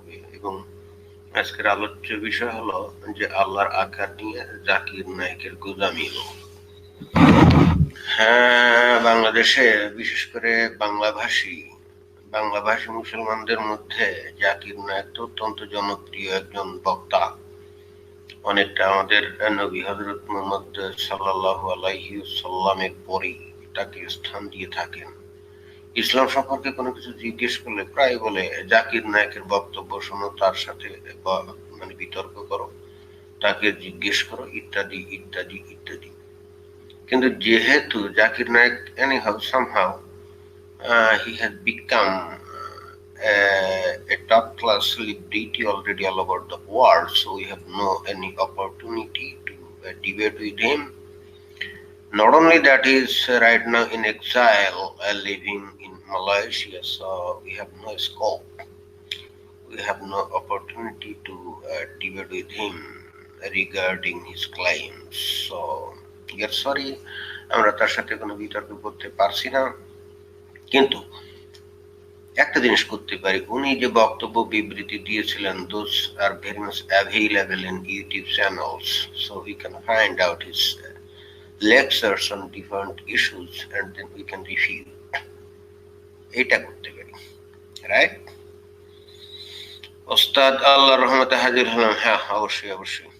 হবে। এবং আজকের আলোচ্য বিষয় হলো যে আল্লাহর আকার নিয়ে জাকির নায়েকের গোঁজামিল। হ্যাঁ, বাংলাদেশে বিশেষ করে বাংলাভাষী মুসলমানদের মধ্যে জাকির নায়েক তো অত্যন্ত জনপ্রিয় একজন বক্তা। অনেকটা আমাদের নবী হযরত মুহাম্মদ সাল্লাল্লাহু আলাইহি ওয়াসাল্লামের পরেই তাকে স্থান দিয়ে থাকেন। ইসলাম সম্পর্কে কোনো কিছু জিজ্ঞেস করলে প্রায় বলে জাকির নায়েকের বক্তব্য শোনো, তার সাথে মানে বিতর্ক করো, তাকে জিজ্ঞেস করো, ইত্যাদি ইত্যাদি ইত্যাদি। কিন্তু যেহেতু Zakir Naik anyhow somehow he has become a top class celebrity already all over the world, so we have no any opportunity to debate with him. Not only that, he is right now in exile, living in Malaysia, so we have no scope. We have no opportunity to debate with him regarding his claims. So, we are sorry, আমরা তার সাথে কোনো বিতর্ক করতে পারছি না। কিন্তু একটা জিনিস করতে পারি, উনি যে বক্তব্য বিবৃতি দিয়েছিলেন, those are very much available in YouTube channels, so we can find out his lectures on different issues and then we can review. এটা করতে পারি, রাইট? ওস্তাদ আল্লাহর রহমতে হাজির হলাম। হ্যাঁ, অবশ্যই অবশ্যই।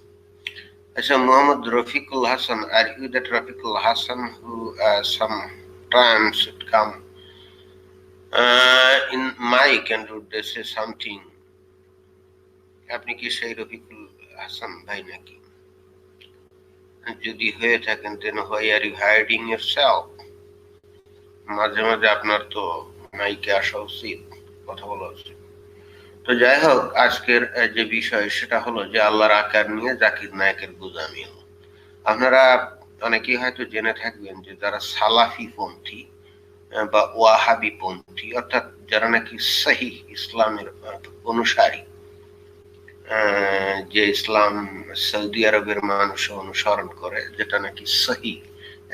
আচ্ছা, Mohammad Rafiqul Hasan, are you that Rafiqul Hasan who sometimes it come in mic and would say something? আপনি কি সেই রফিকুল হাসান ভাই নাকি? যদি হয়ে থাকেন then why are you hiding yourself? মাঝে মাঝে আপনার তো মাইকে আসা উচিত, কথা বলা উচিত। তো যাই হোক, আজকের যে বিষয় সেটা হলো যে আল্লাহর আকার নিয়ে জাকির নায়েকের গোঁজামিল। আপনারা অনেকেই হয়তো জেনে থাকবেন যে যারা সালাফি পন্থী বা ওয়াহাবি পন্থী, অর্থাৎ যারা নাকি সহি ইসলামের অনুসারী, যে ইসলাম সৌদি আরবের মানুষ অনুসরণ করে, যেটা নাকি সহি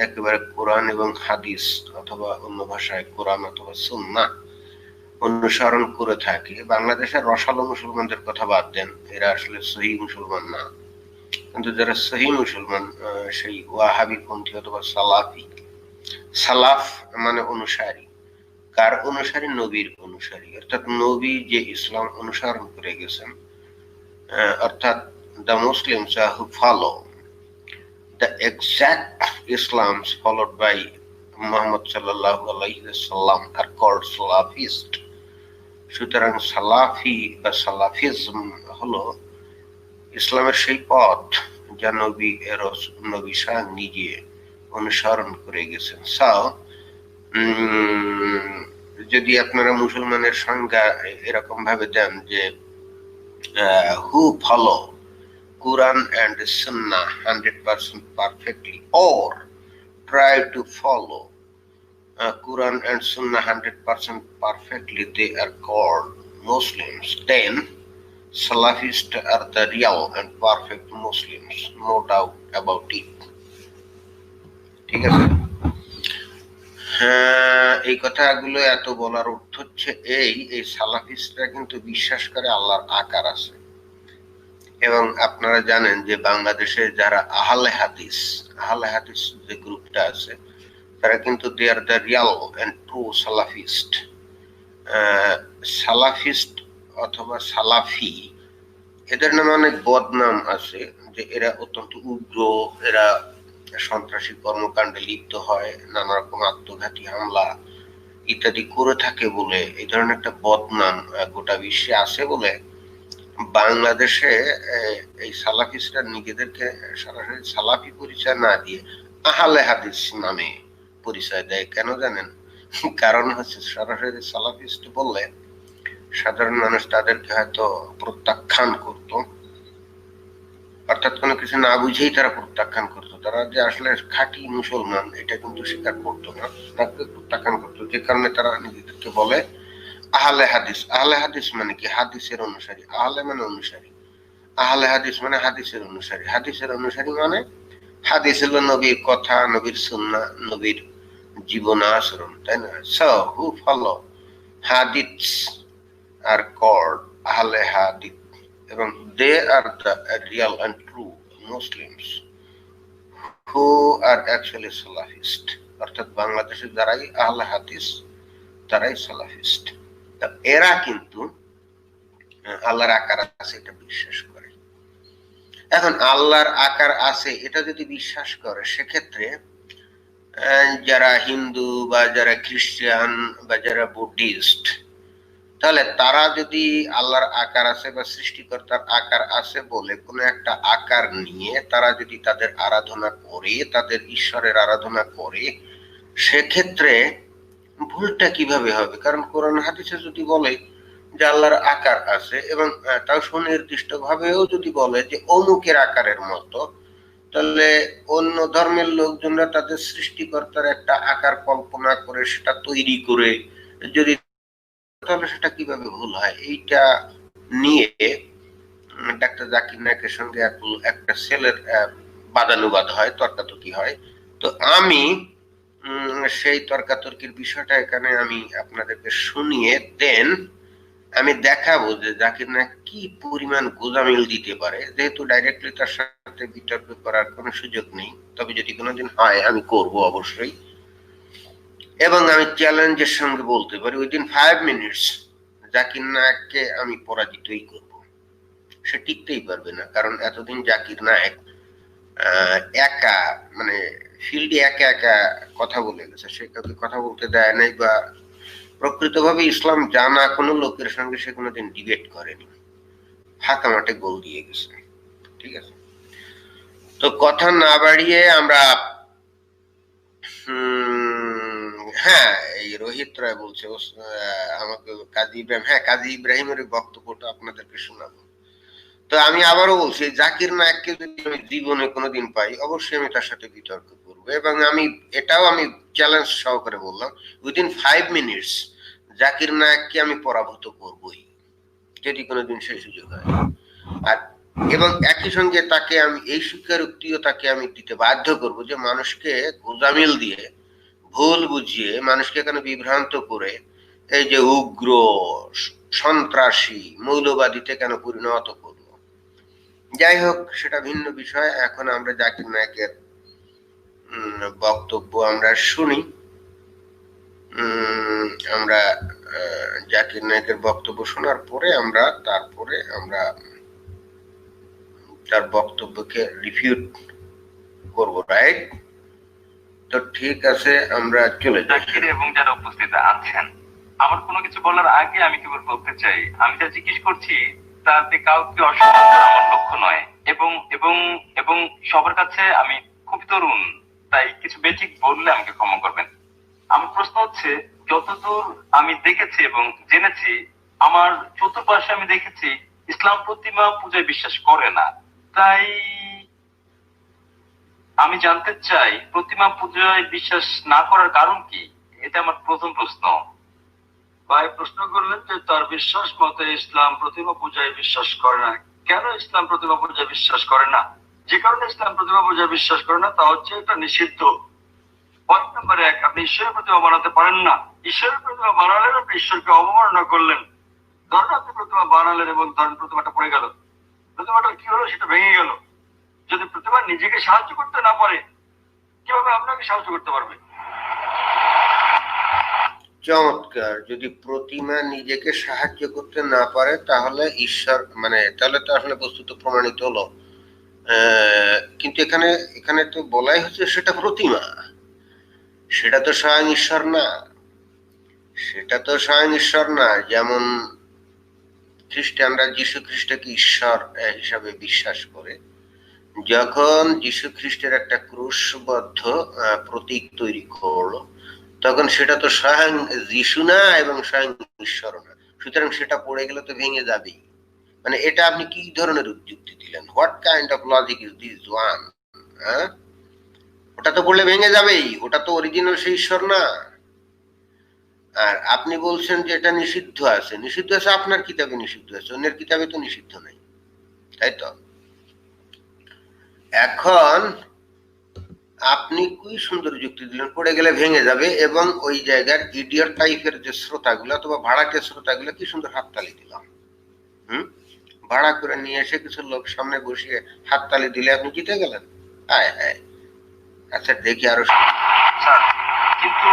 একেবারে কোরআন এবং হাদিস অথবা অন্য ভাষায় কোরআন অথবা সুন্নাহ অনুসরণ করে থাকে। বাংলাদেশের রসালো মুসলমানদের কথা বাদ দেন, এরা আসলে সহি মুসলমান না। কিন্তু যারা সহি মুসলমান, সেই ওয়াহাবি পন্থী অথবা সালাফি, সালাফ মানে অনুসারী, কার অনুসারী? নবীর অনুসারী। অর্থাৎ নবী যে ইসলাম অনুসরণ করে গেছেন, অর্থাৎ the Muslims who follow the exact Islams followed by Muhammad sallallahu alaihi wasallam are called Salafist. সুতরাং সালাফি বা সালাফিজম হলো ইসলামের সেই পথ যা নবী স্বয়ং নিজে অনুসরণ করে গেছেন। যদি আপনারা মুসলমানের সংজ্ঞা এরকম ভাবে দেন যে who follow Quran and Sunnah 100% perfectly or try to follow Quran and Sunnah 100% perfectly, they are called Muslims. Then Salafists are the real and perfect Muslims, no doubt about it. ঠিক আছে? হ্যাঁ, এই কথাগুলো এত বলার অর্থ হচ্ছে এই সালাফিস্টরা কিন্তু বিশ্বাস করে আল্লাহর আকার আছে। এবং আপনারা জানেন যে বাংলাদেশে যারা আহলে হাদিস যে গ্রুপটা আছে, তারা কিন্তু they are the real and true Salafist. Salafist অথবা সালাফি, এদের নামে অনেক বদনাম আছে যে এরা অত্যন্ত উগ্র, এরা সন্ত্রাসী কর্মকাণ্ডে লিপ্ত হয়, নানা রকম আত্মঘাতী হামলা ইত্যাদি করে থাকে বলে এই ধরনের একটা বদনাম গোটা বিশ্বে আছে বলে বাংলাদেশে এই সালাফিস্টরা নিজেদেরকে সরাসরি সালাফি পরিচয় না দিয়ে আহলে হাদিস নামে পরিচয় দেয়। কেন জানেন? কারণ হচ্ছে সরাসরি সালাফিস্ট বললে সাধারণ মানুষ তাদেরকে হয়তো প্রত্যাখ্যান করত, অর্থাৎ কোনো কিছু না বুঝেই তারা প্রত্যাখ্যান করতো। তারা যে আসলে খাঁটি মুসলমান এটা কিন্তু স্বীকার করতো না, তাকে প্রত্যাখ্যান করতো। যে কারণে তারা নিজেদেরকে বলে আহলে হাদিস। আহলে হাদিস মানে কি? হাদিসের অনুসারী। আহলে মানে অনুসারী, আহলে হাদিস মানে হাদিসের অনুসারী। হাদিসের অনুসারী মানে হাদিস হলো নবীর কথা, নবীর সুন্নাহ, নবীর জীবন আচরণ, তাই না? So who follow hadiths are called আহলে হাদিস এবং they are the real and true Muslims who are actually Salafist. অর্থাৎ বাংলাদেশে যারাই আহলে হাদিস তারাই সালাফিস্ট। এরা কিন্তু আল্লাহর আকার আছে এটা বিশ্বাস করে। এখন আল্লাহর আকার আছে এটা যদি বিশ্বাস করে, সেক্ষেত্রে যারা হিন্দু বা যারা খ্রিস্টান বা যারা বুদ্ধিস্ট, তাহলে তারা যদি আল্লাহর আকার আছে বা সৃষ্টিকর্তার আকার আছে বলে কোনো একটা আকার নিয়ে তারা যদি তাদের আরাধনা করে, তাদের ঈশ্বরের আরাধনা করে, সেক্ষেত্রে ভুলটা কিভাবে হবে? কারণ কোরআন হাদিসে যদি বলে যে আল্লাহর আকার আছে এবং তাও সুনির্দিষ্ট ভাবেও যদি বলে যে অমুকের আকারের মতো, তাহলে অন্য ধর্মের লোকজনরা তাদের সৃষ্টিকর্তার একটা আকার কল্পনা করে সেটা তৈরি করে যদি, তাহলে সেটা কিভাবে ভুল হয়? এইটা নিয়ে ডাক্তার জাকির নায়েকের সঙ্গে একটা ছেলের বাদানুবাদ হয়, তর্কাতর্কি হয়। তো আমি সেই তর্কাতর্কির বিষয়টা এখানে আমি আপনাদেরকে শুনিয়ে দেন আমি দেখাবো যে জাকির নায়েক কি পরিমাণ গোজামিল দিতে পারে। যেহেতু ডাইরেক্টলি তার সাথে বিতর্ক করার কোনো সুযোগ নেই, তবে যদি কোনোদিন হয় আমি করব অবশ্যই। এবং আমি চ্যালেঞ্জের সঙ্গে বলতে পারি উইদিন 5 মিনিটস জাকির নায়েককে আমি পরাজিতই করব। সে টিকতেই পারবে না, কারণ এতদিন জাকির নায়েক একা মানে ফিল্ডে একা একা কথা বলে গেছে, সে কাউকে কথা বলতে দেয় নাই বা প্রকৃতভাবে ইসলাম জানা কোনো লোকের সঙ্গে সে কোনোদিন ডিবেট করেনি, ফাঁকা মাঠে গোল দিয়ে গেছে। ঠিক আছে, তো কথা না বাড়িয়ে আমরা হ্যাঁ, এই রোহিত রায় বলছে আমাকে কাজী ইব্রাহিম, হ্যাঁ কাজী ইব্রাহিমের বক্তব্যটা আপনাদেরকে শোনাবো। তো আমি আবারও বলছি, জাকির নায়েককে যদি আমি জীবনে কোনোদিন পাই অবশ্যই আমি তার সাথে বিতর্ক করবো, এবং আমি এটাও আমি চ্যালেঞ্জ সহকারে বললাম উইদিন 5 মিনিটস জাকির নায়েককে আমি পরাভূত করবই, যদি কোনোদিন সেই সুযোগ হয়। আর এবং একই সঙ্গে তাকে আমি এই স্বীকারোক্তিও তাকে আমি দিতে বাধ্য করব যে মানুষকে গোজামিল দিয়ে ভুল বুঝিয়ে মানুষকে এখানে বিভ্রান্ত করে এই যে উগ্র সন্ত্রাসী মৌলবাদীতে কেন পরিণত করলো। যাই হোক, সেটা ভিন্ন বিষয়। এখন আমরা জাকির নায়েকের বক্তব্য আমরা শুনি। আমরা জাকির নায়েকের বক্তব্য শোনার পরে তারপরে আমরা তার বক্তব্যকে রিফিউট করব, রাইট? তো ঠিক আছে, আমরা চলে যাই। এবং যারা উপস্থিত আছেন, আমার কোনো কিছু বলার আগে আমি কেবল বলতে চাই, আমি যা জিজ্ঞেস করছি তাতে কাউকে অসম্মান করা আমার লক্ষ্য নয়, এবং এবং এবং সবার কাছে আমি খুব তরুণ, তাই কিছু বেঠিক বললে আমাকে ক্ষমা করবেন। আমার প্রশ্ন হচ্ছে, যতদূর আমি দেখেছি এবং জেনেছি, আমার চতুর্পাশে আমি দেখেছি ইসলাম প্রতিমা পূজায় বিশ্বাস করে না। তাই আমি জানতে চাই প্রতিমা পূজায় বিশ্বাস না করার কারণ কি? এটা আমার প্রথম প্রশ্ন। ভাই প্রশ্ন করলেন যে তার বিশ্বাস মতে ইসলাম প্রতিমা পূজায় বিশ্বাস করে না। কেন ইসলাম প্রতিমা পূজায় বিশ্বাস করে না? যে কারণে ইসলাম প্রতিমা পূজায় বিশ্বাস করে না তা হচ্ছে এটা নিষিদ্ধ। পয়েন্ট নাম্বার 1, আপনি ঈশ্বরের প্রতিমা বানাতে পারেন না। ঈশ্বরের প্রতিমা বানালেন আপনি ঈশ্বরকে অবমাননা করলেন। ধরেন আপনি প্রতিমা বানালেন এবং ধরেন প্রতিমাটা পড়ে গেল, প্রতিমাটা কি হলো? সেটা ভেঙে গেল। যদি প্রতিমা নিজেকে সাহায্য করতে না পারে, কিভাবে আপনাকে সাহায্য করতে পারবে? চমৎকার। যদি প্রতিমা নিজেকে সাহায্য করতে না পারে তাহলে ঈশ্বর তাহলে তো আসলে বস্তুত প্রমাণিত হলো। কিন্তু এখানে তো বলাই হচ্ছে সেটা প্রতিমা, সেটা তো স্বয়ং ঈশ্বর না। সেটা তো স্বয়ং ঈশ্বর না। যেমন খ্রিস্টানরা যীশু খ্রিস্টকে ঈশ্বর হিসাবে বিশ্বাস করে, যখন যীশু খ্রিস্টের একটা ক্রুশবদ্ধ প্রতীক তৈরি করলো, তখন সেটা তো স্বয়ং যীশু না এবং স্বয়ং ঈশ্বর না। সুতরাং সেটা পড়ে গেলে তো ভেঙে যাবেই। এটা আপনি কি ধরনের যুক্তি দিলেন? What kind of logic is this one? ওটা তো পড়লে ভেঙে যাবেই, ওটা তো অরিজিনাল সেই ঈশ্বর না। আর আপনি বলছেন যে এটা নিষিদ্ধ আছে। নিষিদ্ধ আছে আপনার কিতাবে, নিষিদ্ধ আছে, অন্যের কিতাবে তো নিষিদ্ধ নাই, তাই তো? এখন আপনি কি সুন্দর যুক্তি দিলেন, পড়ে গেলে ভেঙে যাবে, এবং ওই জায়গার ইডিয়ট টাইপের যে শ্রোতাগুলো অথবা ভাড়াটিয়া শ্রোতাগুলো কি সুন্দর হাততালি দিলাম। হুম, ভাড়া করে নিয়ে এসে কিছু লোক সামনে বসিয়ে হাততালি দিলে আপনি জিতে গেলেন। হায় হায়। আচ্ছা দেখি আরো। স্যার, কিন্তু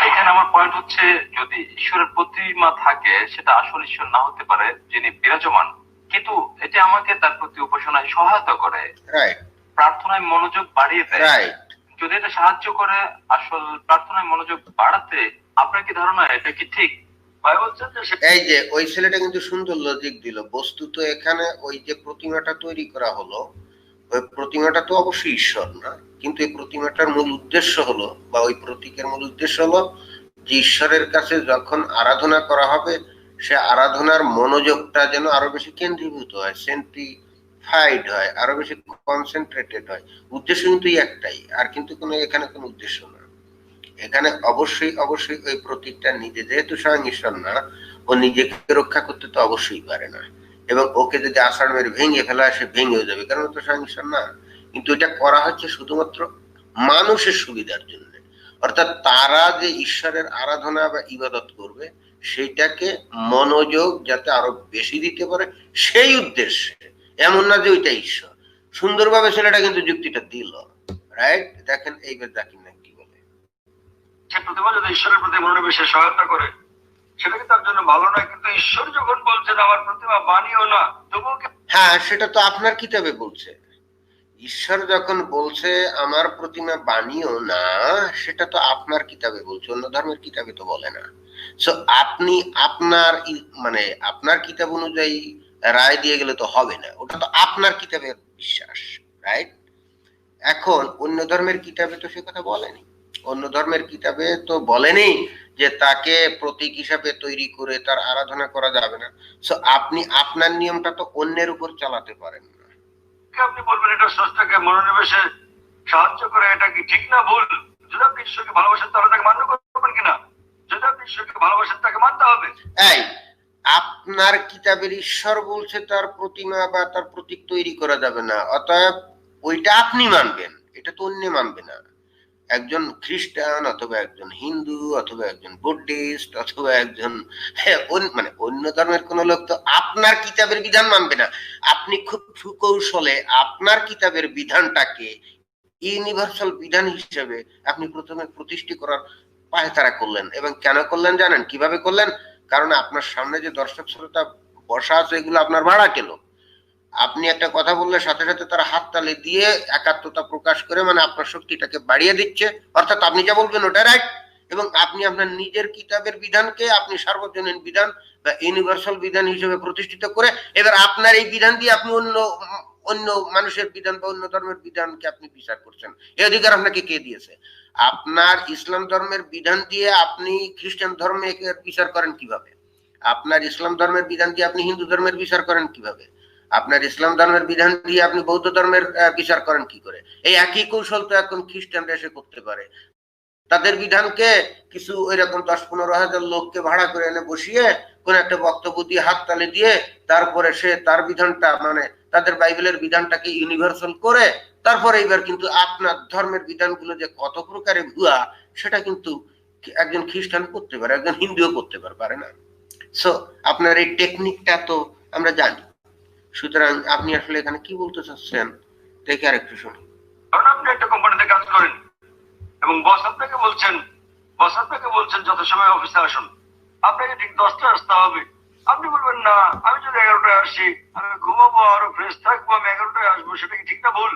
এখানে আমার পয়েন্ট হচ্ছে, যদি ঈশ্বরের প্রতিমা থাকে সেটা আসল ঈশ্বর না হতে পারে যিনি বিরাজমান, কিন্তু এটা আমাকে তার প্রতি উপাসনায় সহায়তা করে, রাইট প্রার্থনায় মনোযোগ বাড়িয়ে দেয়। রাইট। যদি এটা সাহায্য করে আসল প্রার্থনায় মনোযোগ বাড়াতে, আপনার কি ধারণা এটা কি ঠিক? ভাই বলছেন যে এই যে ওই ছেলেটা কিন্তু সুন্দর লজিক দিল। বস্তুত এখানে ওই যে প্রতিমাটা তৈরি করা হলো, ওই প্রতিমাটা তো অবশ্যই ঈশ্বর না, কিন্তু এই প্রতিমাটার মূল উদ্দেশ্য হলো, বা ওই প্রতীকের মূল উদ্দেশ্য হলো যে ঈশ্বরের কাছে যখন আরাধনা করা হবে, সে আরাধনার মনোযোগটা যেন আরো বেশি কেন্দ্রীভূত হয়, সেন্ট্রিফাইড হয়, আরো বেশি কনসেন্ট্রেটেড হয়। উদ্দেশ্য কিন্তু একটাই, আর কিন্তু কোনো এখানে কোনো উদ্দেশ্য না। এখানে অবশ্যই অবশ্যই ওই প্রতীকটা নিজে, যেহেতু স্বয়ং ঈশ্বর না, ও নিজেকে রক্ষা করতে তো অবশ্যই পারে না, এবং ওকে যদি আষাঢ় মেরে ভেঙে ফেলা, সে ভেঙেও যাবে, কারণ ও তো স্বয়ং ঈশ্বর না। কিন্তু এটা করা হচ্ছে শুধুমাত্র মানুষের সুবিধার জন্য, অর্থাৎ তারা যে ঈশ্বরের আরাধনা বা ইবাদত করবে সেইটাকে মনোযোগ যাতে আরো বেশি দিতে পারে সেই উদ্দেশ্যে। এমন না যে ওইটা ঈশ্বর। সুন্দরভাবে ছেলেটা কিন্তু যুক্তিটা দিল, রাইট? দেখেন এইবার দেখেন না কি বলে। সে প্রতিমা যদি ঈশ্বরের প্রতি মনোনিবেশে সহায়তা করে, সেটা কি তার জন্য ভালো নয়? কিন্তু ঈশ্বর যখন বলছেন আমার প্রতিমা বানিও না, তবুও হ্যাঁ, সেটা তো আপনার কিতাবে বলছে। ঈশ্বর যখন বলছে আমার প্রতিমা বানিও না, সেটা তো আপনার কিতাবে বলছে, অন্য ধর্মের কিতাবে তো বলে না। সো আপনি আপনার মানে আপনার কিতাব অনুযায়ী রায় দিয়ে গেলে তো হবে না, ওটা তো আপনার কিতাবের বিশ্বাস, রাইট? এখন অন্য ধর্মের কিতাবে তো সে কথা বলেনি। অন্য ধর্মের কিতাবে তো বলেনি যে তাকে প্রতীক হিসাবে তৈরি করে তার আরাধনা করা যাবে না। সো আপনি আপনার নিয়মটা তো অন্যের উপর চালাতে পারেন না। আপনি বলবেন এটা স্রষ্টাকে মনোনিবেশে সাহায্য করে, এটা কি ঠিক না ভুল? যদি আপনি ঈশ্বরকে ভালোবাসেন তাহলে তাকে মান্য করবেন কিনা? যদি আপনি ঈশ্বরকে ভালোবাসেন তাকে মানতে হবে। এই আপনার কিতাবের ঈশ্বর বলছে তার প্রতিমা বা তার প্রতীক তৈরি করা যাবে না, অতএব ওইটা আপনি মানবেন, এটা তো অন্য মানবে না। একজন খ্রিস্টান অথবা একজন হিন্দু অথবা একজন বুদ্ধিস্ট অথবা একজন মানে অন্য ধর্মের কোন লোক তো আপনার কিতাবের বিধান মানবে না। আপনি খুব সুকৌশলে আপনার কিতাবের বিধানটাকে ইউনিভার্সাল বিধান হিসেবে আপনি প্রথমে প্রতিষ্ঠা করার পায়তারা করলেন। এবং কেন করলেন জানেন? কিভাবে করলেন? কারণ আপনার সামনে যে দর্শক শ্রোতা বসা আছে এগুলো আপনার ভাড়া কেন। আপনি একটা কথা বললে সাথে সাথে তারা হাততালি দিয়ে একাত্মতা প্রকাশ করে, মানে আপনার শক্তিটাকে বাড়িয়ে দিচ্ছে, অর্থাৎ আপনি যা বলবেন ওটা রাইট, এবং আপনি আপনার নিজের কিতাবের বিধানকে আপনি সার্বজনীন বিধান বা ইউনিভার্সাল বিধান হিসেবে প্রতিষ্ঠিত করে, এবার আপনার এই বিধান দিয়ে আপনি অন্য অন্য মানুষের বিধান বা অন্য ধর্মের বিধানকে আপনি বিচার করছেন। এই অধিকার আপনাকে কে দিয়েছে? আপনার ইসলাম ধর্মের বিধান দিয়ে আপনি খ্রিস্টান ধর্মের বিচার করেন কিভাবে? আপনার ইসলাম ধর্মের বিধান দিয়ে আপনি হিন্দু ধর্মের বিচার করেন কিভাবে? আপনার ইসলাম ধর্মের বিধান দিয়ে আপনি বৌদ্ধ ধর্মের বিচার করেন কি করে? এই একই কৌশল তো এখন খ্রিস্টানরা এসে করতে পারে। তাদের বিধানকে কিছু ওইরকম 10-15 হাজার লোককে ভাড়া করে এনে বসিয়ে কোন একটা বক্তব্য দিয়ে হাততালি দিয়ে তারপরে সে তার বিধানটা, মানে তাদের বাইবেলের বিধানটাকে ইউনিভার্সাল করে, তারপরে এবার কিন্তু আপনার ধর্মের বিধানগুলো যে কত প্রকারে ভুয়া সেটা কিন্তু একজন খ্রিস্টান করতে পারে, একজন হিন্দুও করতে পারে না। সো আপনার এই টেকনিকটা তো আমরা জানি। সুতরাং আপনি আসলে এখানে কি বলতে চাচ্ছেন দেখে আর একটু শুনি। কারণ আপনি একটা কোম্পানিতে কাজ করেন এবং বস আপনাকে বলছেন যত সময় অফিসে আসুন, আপনাকে ঠিক 10টায় আসতে হবে। আপনি বলবেন না, আমি যদি 11টায় আসি, আমি ঘুমাবো আরো ফ্রেশ থাকবো, আমি 11টায় আসবো। সেটা কি ঠিক না ভুল?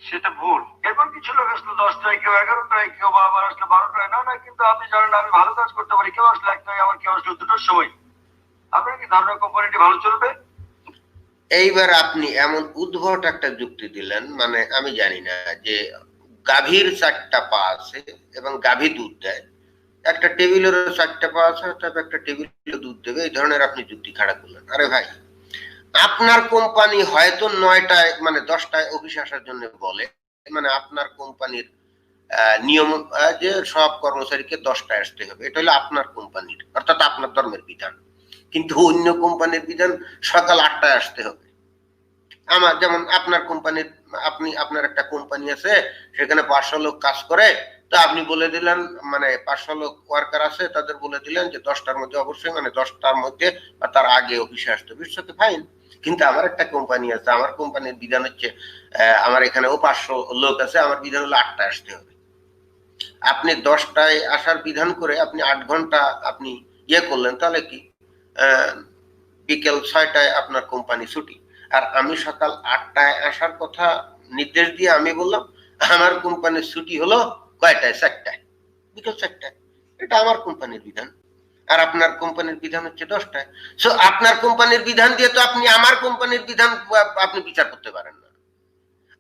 সেটা ভুল। এরপর কিছু লোক আসলো 10টায়, কেউ 11টায়, কেউ আবার আসলো 12টায়। না না, কিন্তু আপনি জানেন আমি ভালো কাজ করতে পারি। কেউ আসলো 1টায়, আবার কেউ আসলো 2টার সময়। আপনার কি ধারণা কোম্পানিটি ভালো চলবে? এইবার আপনি এমন উদ্ভট একটা যুক্তি দিলেন, মানে আমি জানি না যে গাভীর 4টা পা আছে এবং গাভী দুধ দেয়, একটা টেবিলেরও 4টা পা আছে, অর্থাৎ একটা টেবিলে দুধ দেবে, এই ধরনের আপনি যুক্তি খাড়া করলেন। আরে ভাই, আপনার কোম্পানি হয়তো 9টায় মানে 10টায় অফিসে আসার জন্য বলে, মানে আপনার কোম্পানির নিয়ম যে সব কর্মচারীকে 10টায় আসতে হবে, এটা হলো আপনার কোম্পানির, অর্থাৎ আপনার ধর্মের বিধান। কিন্তু অন্য কোম্পানির বিধান সকাল 8টায় আসতে হবে। আমার যেমন আপনার কোম্পানির, আপনার একটা কোম্পানি আছে, সেখানে 500 লোক কাজ করে, তো আপনি বলে দিলেন মানে 500 লোক ওয়ার্কার আছে, তাদের বলে দিলেন যে 10টার মধ্যে অবশ্যই, মানে 10টার মধ্যে বা তার আগে অফিসে আসতে হবে, ইটস ওকে ফাইন। কিন্তু আমার একটা কোম্পানি আছে, আমার কোম্পানির বিধান হচ্ছে আমার এখানেও 500 লোক আছে, আমার বিধান হলো 8টায় আসতে হবে। আপনি 10টায় আসার বিধান করে আপনি 8 ঘন্টা আপনি ইয়ে করলেন, তাহলে কি বিকেল 6টায় আপনার কোম্পানি ছুটি, আর আমি সকাল 8টায় আসার কথা নির্দেশ দিয়ে আমি বললাম আমার কোম্পানির ছুটি হলো কয়টায়? 4টায়, বিকেল 4টায়। এটা আমার কোম্পানির বিধান, আর আপনার কোম্পানির বিধান হচ্ছে 10টায়। সো আপনার কোম্পানির বিধান দিয়ে তো আপনি আমার কোম্পানির বিধান আপনি বিচার করতে পারেন না।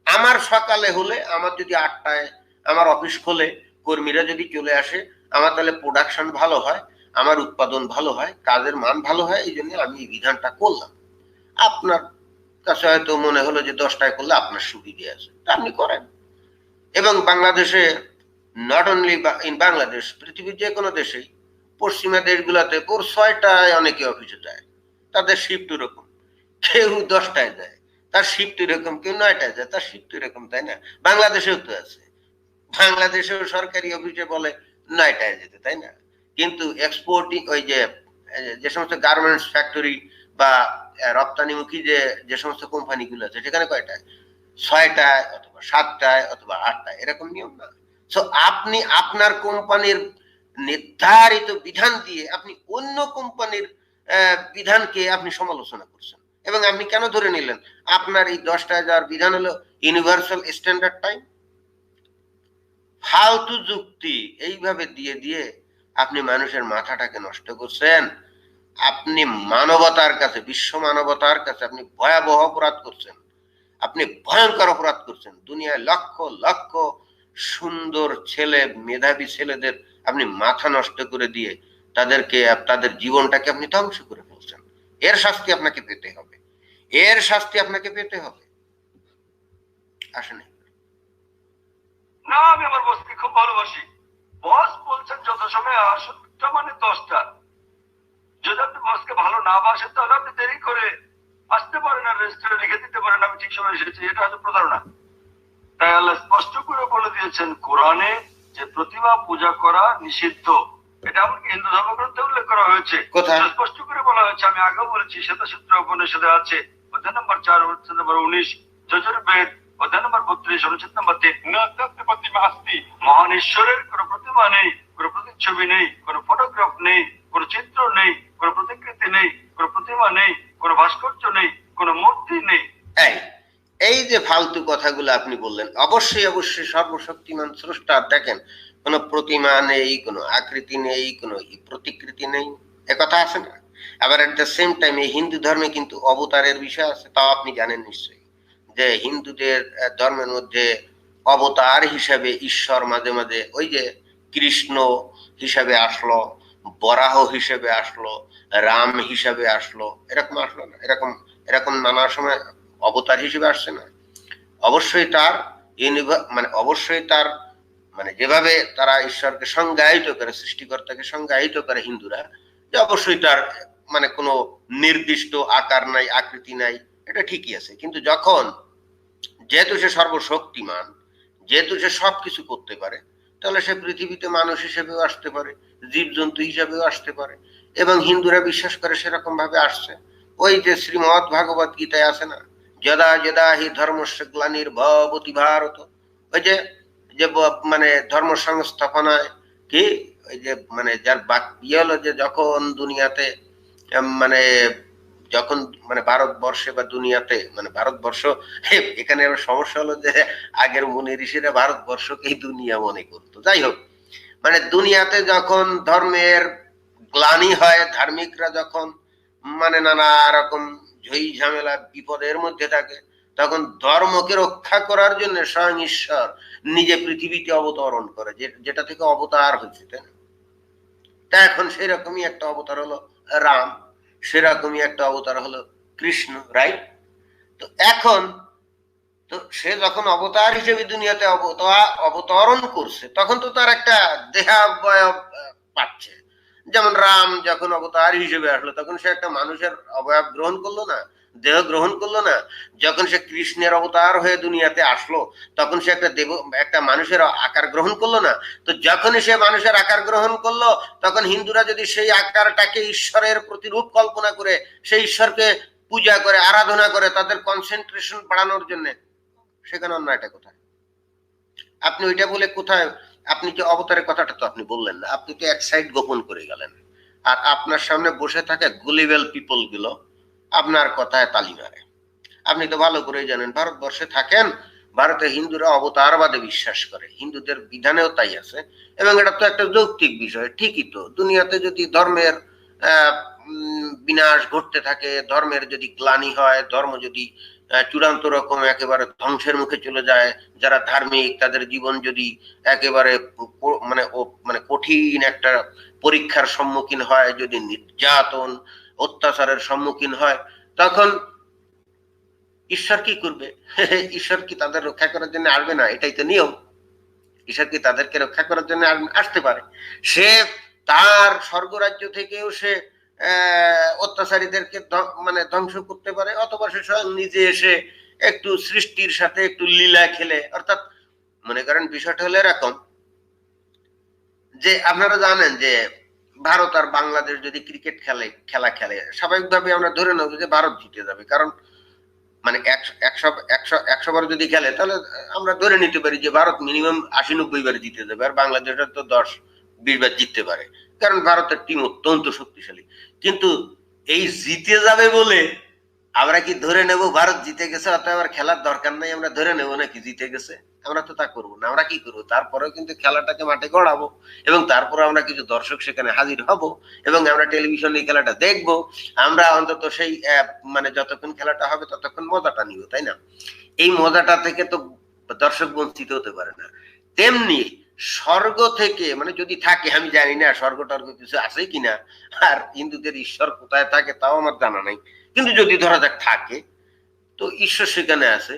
আমার সকালে হলে, আমার যদি 8টায় আমার অফিস খোলে, কর্মীরা যদি চলে আসে, আমার তাহলে প্রোডাকশন ভালো হয়, আমার উৎপাদন ভালো হয়, কাজের মান ভালো হয়, এই জন্য আমি এই বিধানটা করলাম। আপনার কাছে হয়তো মনে হলো যে 10টায় করলে আপনার সুবিধে আছে, তা আপনি করেন। এবং বাংলাদেশে, নট অনলি ইন বাংলাদেশ, পৃথিবীর যে কোনো দেশেই, পশ্চিমা দেশগুলোতে ভোর 6টায় অনেকে অফিসে যায়, তাদের শিফট এরকম। কেউ 10টায় যায়, তার শিফট এরকম, কেউ 9টায় যায়, তার শিফট এরকম, তাই না? বাংলাদেশেও তো আছে, বাংলাদেশেও সরকারি অফিসে বলে 9টায় যেতে, তাই না? কিন্তু এক্সপোর্টিং ওই যে সমস্ত গার্মেন্টস ফ্যাক্টরি বা রপ্তানিমুখী যে সমস্ত কোম্পানিগুলো আছে, সেখানে কয়টায়? 6টায় অথবা 7টায় অথবা 8টায়, এরকম নিয়ম না। সো আপনি আপনার কোম্পানির নির্ধারিত বিধান দিয়ে আপনি অন্য কোম্পানির বিধানকে আপনি সমালোচনা করছেন, এবং আপনি কেন ধরে নিলেন আপনার এই 10টায় যাওয়ার বিধান হলো ইউনিভার্সাল স্ট্যান্ডার্ড টাইম? ফালতু যুক্তি এইভাবে দিয়ে দিয়ে আপনি মানুষের মাথাটাকে নষ্ট করছেন। আপনি মানবতার কাছে, বিশ্ব মানবতার কাছে আপনি ভয়াবহ অপরাধ করছেন, আপনি ভয়ঙ্কর অপরাধ করছেন। দুনিয়ায় লক্ষ লক্ষ সুন্দর ছেলে, মেধাবী ছেলেদের আপনি মাথা নষ্ট করে দিয়ে তাদেরকে, তাদের জীবনটাকে আপনি ধ্বংস করে ফেলছেন। এর শাস্তি আপনাকে পেতে হবে, এর শাস্তি আপনাকে পেতে হবে। আসেন। না, আমি আমার বসকে খুব ভালোবাসি। বস বলছেন যত সময় আসুনটা মানে 10টা। যদি আপনি বসকে ভালো না বাসেন তাহলে আপনি দেরি করে আসতে পারেন, আর রেজিস্টারে লিখে দিতে পারেন আমি ঠিক সময় এসেছি। এটা হচ্ছে প্রতারণা। তাই আল্লাহ স্পষ্ট করে বলে দিয়েছেন কোরআনে যে প্রতিমা পূজা করা নিষিদ্ধ। এটা এমনকি হিন্দু ধর্মগ্রন্থে উল্লেখ করা হয়েছে, স্পষ্ট করে বলা হয়েছে। আমি আগেও বলেছি, শ্বেতসূত্র উপনিষদে আছে, অধ্যায় নম্বর 4 অনুচ্ছেদ নম্বর 19, যজুর্বেদ অধ্যায় নম্বর 32 অনুচ্ছেদ নম্বর 3, প্রতিমা আসতি, মহান ঈশ্বরের কোন প্রতিমা নেই, কোন প্রতিচ্ছবি নেই, কোন ফটোগ্রাফ নেই, কোন চিত্র নেই, কোন প্রতিকৃতি নেই, কোন প্রতিমা নেই, কোন ভাস্কর্য নেই, কোন মূর্তি নেই। এই যে ফালতু কথাগুলো আপনি বললেন, অবশ্যই অবশ্যই সর্বশক্তিমান স্রষ্টা দেখেন কোনো প্রতিমা নেই, কোনো আকৃতি নেই, কোনো প্রতিকৃতি নেই, একথা আছে না? আবার এট দ্য সেম টাইম এই হিন্দু ধর্মে কিন্তু অবতারের বিষয় আছে, তাও আপনি জানেন নিশ্চয়ই, যে হিন্দুদের ধর্মের মধ্যে অবতার হিসাবে ঈশ্বর মাঝে মাঝে ওই যে কৃষ্ণ হিসাবে আসলো, বরাহ হিসেবে আসলো, রাম হিসাবে আসলো, এরকম আসলো না? এরকম এরকম নানা সময় অবতার হিসেবে আসছে না? অবশ্যই তার মানে অবশ্যই তার মানে যেভাবে তারা ঈশ্বরকে সংজ্ঞায়িত করে, সৃষ্টিকর্তাকে সংজ্ঞায়িত করে হিন্দুরা, যে অবশ্যই তার মানে কোনো নির্দিষ্ট আকার নাই, আকৃতি নাই, এটা ঠিকই আছে। কিন্তু যখন, যেহেতু সে সর্বশক্তিমান, যেহেতু সে সবকিছু করতে পারে, তাহলে সে পৃথিবীতে মানুষ হিসেবেও আসতে পারে, জীবজন্তু হিসেবেও আসতে পারে, এবং হিন্দুরা বিশ্বাস করে সেরকম ভাবে আসছে। ওই যে শ্রীমৎ ভাগবত গীতায় আছে না, যদা যদা হি ধর্মস্য গ্লানির্ভবতি ভারত, ওই যে যে মানে ধর্ম সংস্থাপনায় কি, ওই যে মানে যার ইয়ে হলো যে যখন দুনিয়াতে মানে যখন মানে ভারতবর্ষে বা দুনিয়াতে, মানে ভারতবর্ষ, এখানে সমস্যা হলো যে আগের মুনি ঋষিরা ভারতবর্ষকেই দুনিয়া মনে করতো। যাই হোক, মানে দুনিয়াতে যখন ধর্মের গ্লানি হয়, ধার্মিকরা যখন মানে নানা রকম ঝই ঝামেলা বিপদের মধ্যে থাকে, তখন ধর্মকে রক্ষা করার জন্য স্বয়ং ঈশ্বর নিজে পৃথিবীতে অবতরণ করে, যেটা থেকে অবতার হয়েছে, তাই না? তা এখন সেরকমই একটা অবতার হলো রাম, সেরকমই একটা অবতার হলো কৃষ্ণ, রাইট? তো এখন তো সে যখন অবতার হিসেবে দুনিয়াতে অবতরণ করছে, তখন তো তার একটা দেহাবয়ব পাচ্ছে। যেমন রাম যখন অবতার হিসেবে আসলো, তখন সে একটা মানুষের অবয়ব গ্রহণ করলো না? দেহ গ্রহণ করলো না, যখন সে কৃষ্ণের অবতার হয়ে দুনিয়াতে আসলো তখন সে একটা মানুষের আকার গ্রহণ করলো না? তো যখনই সে মানুষের আকার গ্রহণ করলো তখন হিন্দুরা যদি সেই আকারটাকে ঈশ্বরের প্রতিরূপ কল্পনা করে সেই ঈশ্বরকে পূজা করে আরাধনা করে তাদের কনসেন্ট্রেশন বাড়ানোর জন্য, সেখানে অন্যায়টা কোথায়? আপনি ওইটা বলে কোথায়? আপনি যে অবতারের কথাটা তো আপনি বললেন না, আপনি তো এক সাইড গোপন করে গেলেন। আর আপনার সামনে বসে থাকা গুলিবেল পিপল গুলো আপনার কথায় তালি মারে। আপনি তো ভালো করেই জানেন ভারতবর্ষে থাকেন, ভারতে হিন্দুরা অবতারবাদে বিশ্বাস করে, হিন্দুদের বিধানেও তাই আছে, এবং এটা তো একটা যৌক্তিক বিষয়। ঠিকই তো, দুনিয়াতে যদি ধর্মের বিনাশ ঘটতে থাকে, ধর্মের যদি গ্লানি হয়, ধর্ম যদি চূড়ান্ত রকম একেবারে ধ্বংসের মুখে চলে যায়, যারা ধার্মিক তাদের জীবন যদি একেবারে মানে কঠিন একটা পরীক্ষার সম্মুখীন হয়, যদি নির্যাতন অত্যাচারের সম্মুখীন হয়, তখন ঈশ্বর কি করবে? ঈশ্বর কি তাদের রক্ষা করার জন্য আসবে না? এটাই তো নিয়ম। ঈশ্বর কি তাদেরকে রক্ষা করার জন্য আসতে পারে? সে তার স্বর্গরাজ্য থেকেও সে অত্যাচারীদেরকে মানে ধ্বংস করতে পারে, অথবা সে স্বয়ং নিজে এসে একটু সৃষ্টির সাথে একটু লীলা খেলে। অর্থাৎ মনে করেন বিষয়টা হলো এরকম যে আপনারা জানেন যে ভারত আর বাংলাদেশ যদি ক্রিকেট খেলা খেলে, স্বাভাবিকভাবে আমরা ধরে নেব যে ভারত জিতে যাবে, কারণ মানে 100 বার যদি খেলে তাহলে আমরা ধরে নিতে পারি যে ভারত মিনিমাম 80-90 বার জিতে যাবে, আর বাংলাদেশের তো 10-20 বার জিততে পারে, কারণ ভারতের টিম অত্যন্ত শক্তিশালী। কিন্তু এই জিতে যাবে বলে আমরা কি ধরে নেব ভারত জিতে গেছে, অতএব আর খেলার দরকার নাই, আমরা ধরে নেব নাকি জিতে গেছে? আমরা তো তা করবো না। আমরা কি করবো? তারপরেও কিন্তু খেলাটাকে মাঠে গড়াবো, এবং তারপরে আমরা কিছু দর্শক সেখানে হাজির হব, এবং আমরা টেলিভিশনে খেলাটা দেখবো। আমরা অন্তত সেই মানে যতক্ষণ খেলাটা হবে ততক্ষণ মজাটা নিব, তাই না? এই মজাটা থেকে তো দর্শক বঞ্চিত হতে পারে না। তেমনি স্বর্গ থেকে, মানে যদি থাকে, আমি জানি না স্বর্গ টর্গ কিছু আছে কিনা, আর হিন্দুদের ঈশ্বর কোথায় থাকে তাও আমার জানা নাই, কিন্তু যদি ধরা যাক থাকে, তো ঈশ্বর সেখানে আছে।